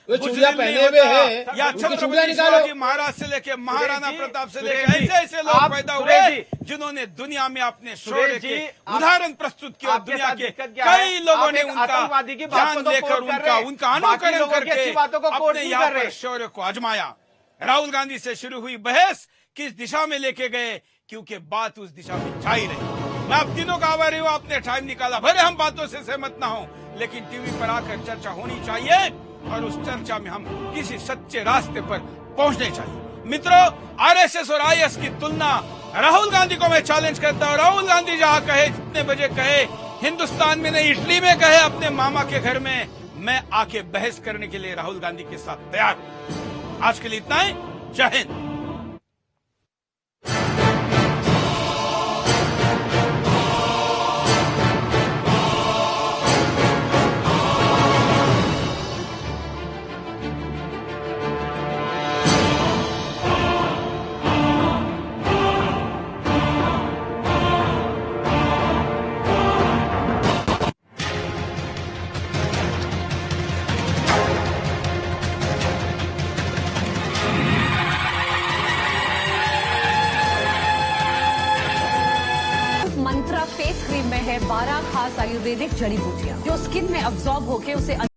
वो चूड़िया पहने हुए हैं या छत्रपति शिवाजी महाराज से लेके महाराणा प्रताप से लेके ऐसे ऐसे लोग पैदा हुए जिन्होंने दुनिया में अपने शौर्य के उदाहरण प्रस्तुत किए और दुनिया के कई लोगों ने उनका ध्यान देकर उनका अनुकरण करके अपने यहाँ पर शौर्य को आजमाया। राहुल गांधी से शुरू हुई बहस किस दिशा में लेके गए, क्योंकि बात उस दिशा में जा ही रही। मैं आप तीनों का आभारी हूँ, आपने टाइम निकाला। भले हम बातों से सहमत ना हो, लेकिन टीवी पर आकर चर्चा होनी चाहिए और उस चर्चा में हम किसी सच्चे रास्ते पर पहुंचने चाहिए। मित्रों, आरएसएस और आईएस की तुलना राहुल गांधी को मैं चैलेंज करता हूँ। राहुल गांधी जहाँ कहे, जितने बजे कहे, हिंदुस्तान में नहीं इटली में कहे, अपने मामा के घर में, मैं आके बहस करने के लिए राहुल गांधी के साथ तैयार हूं। आज के लिए इतना ही। जय हिंद। मंत्रा फेस क्रीम में है 12 खास आयुर्वेदिक जड़ी बूटियां जो स्किन में अब्सॉर्ब होकर उसे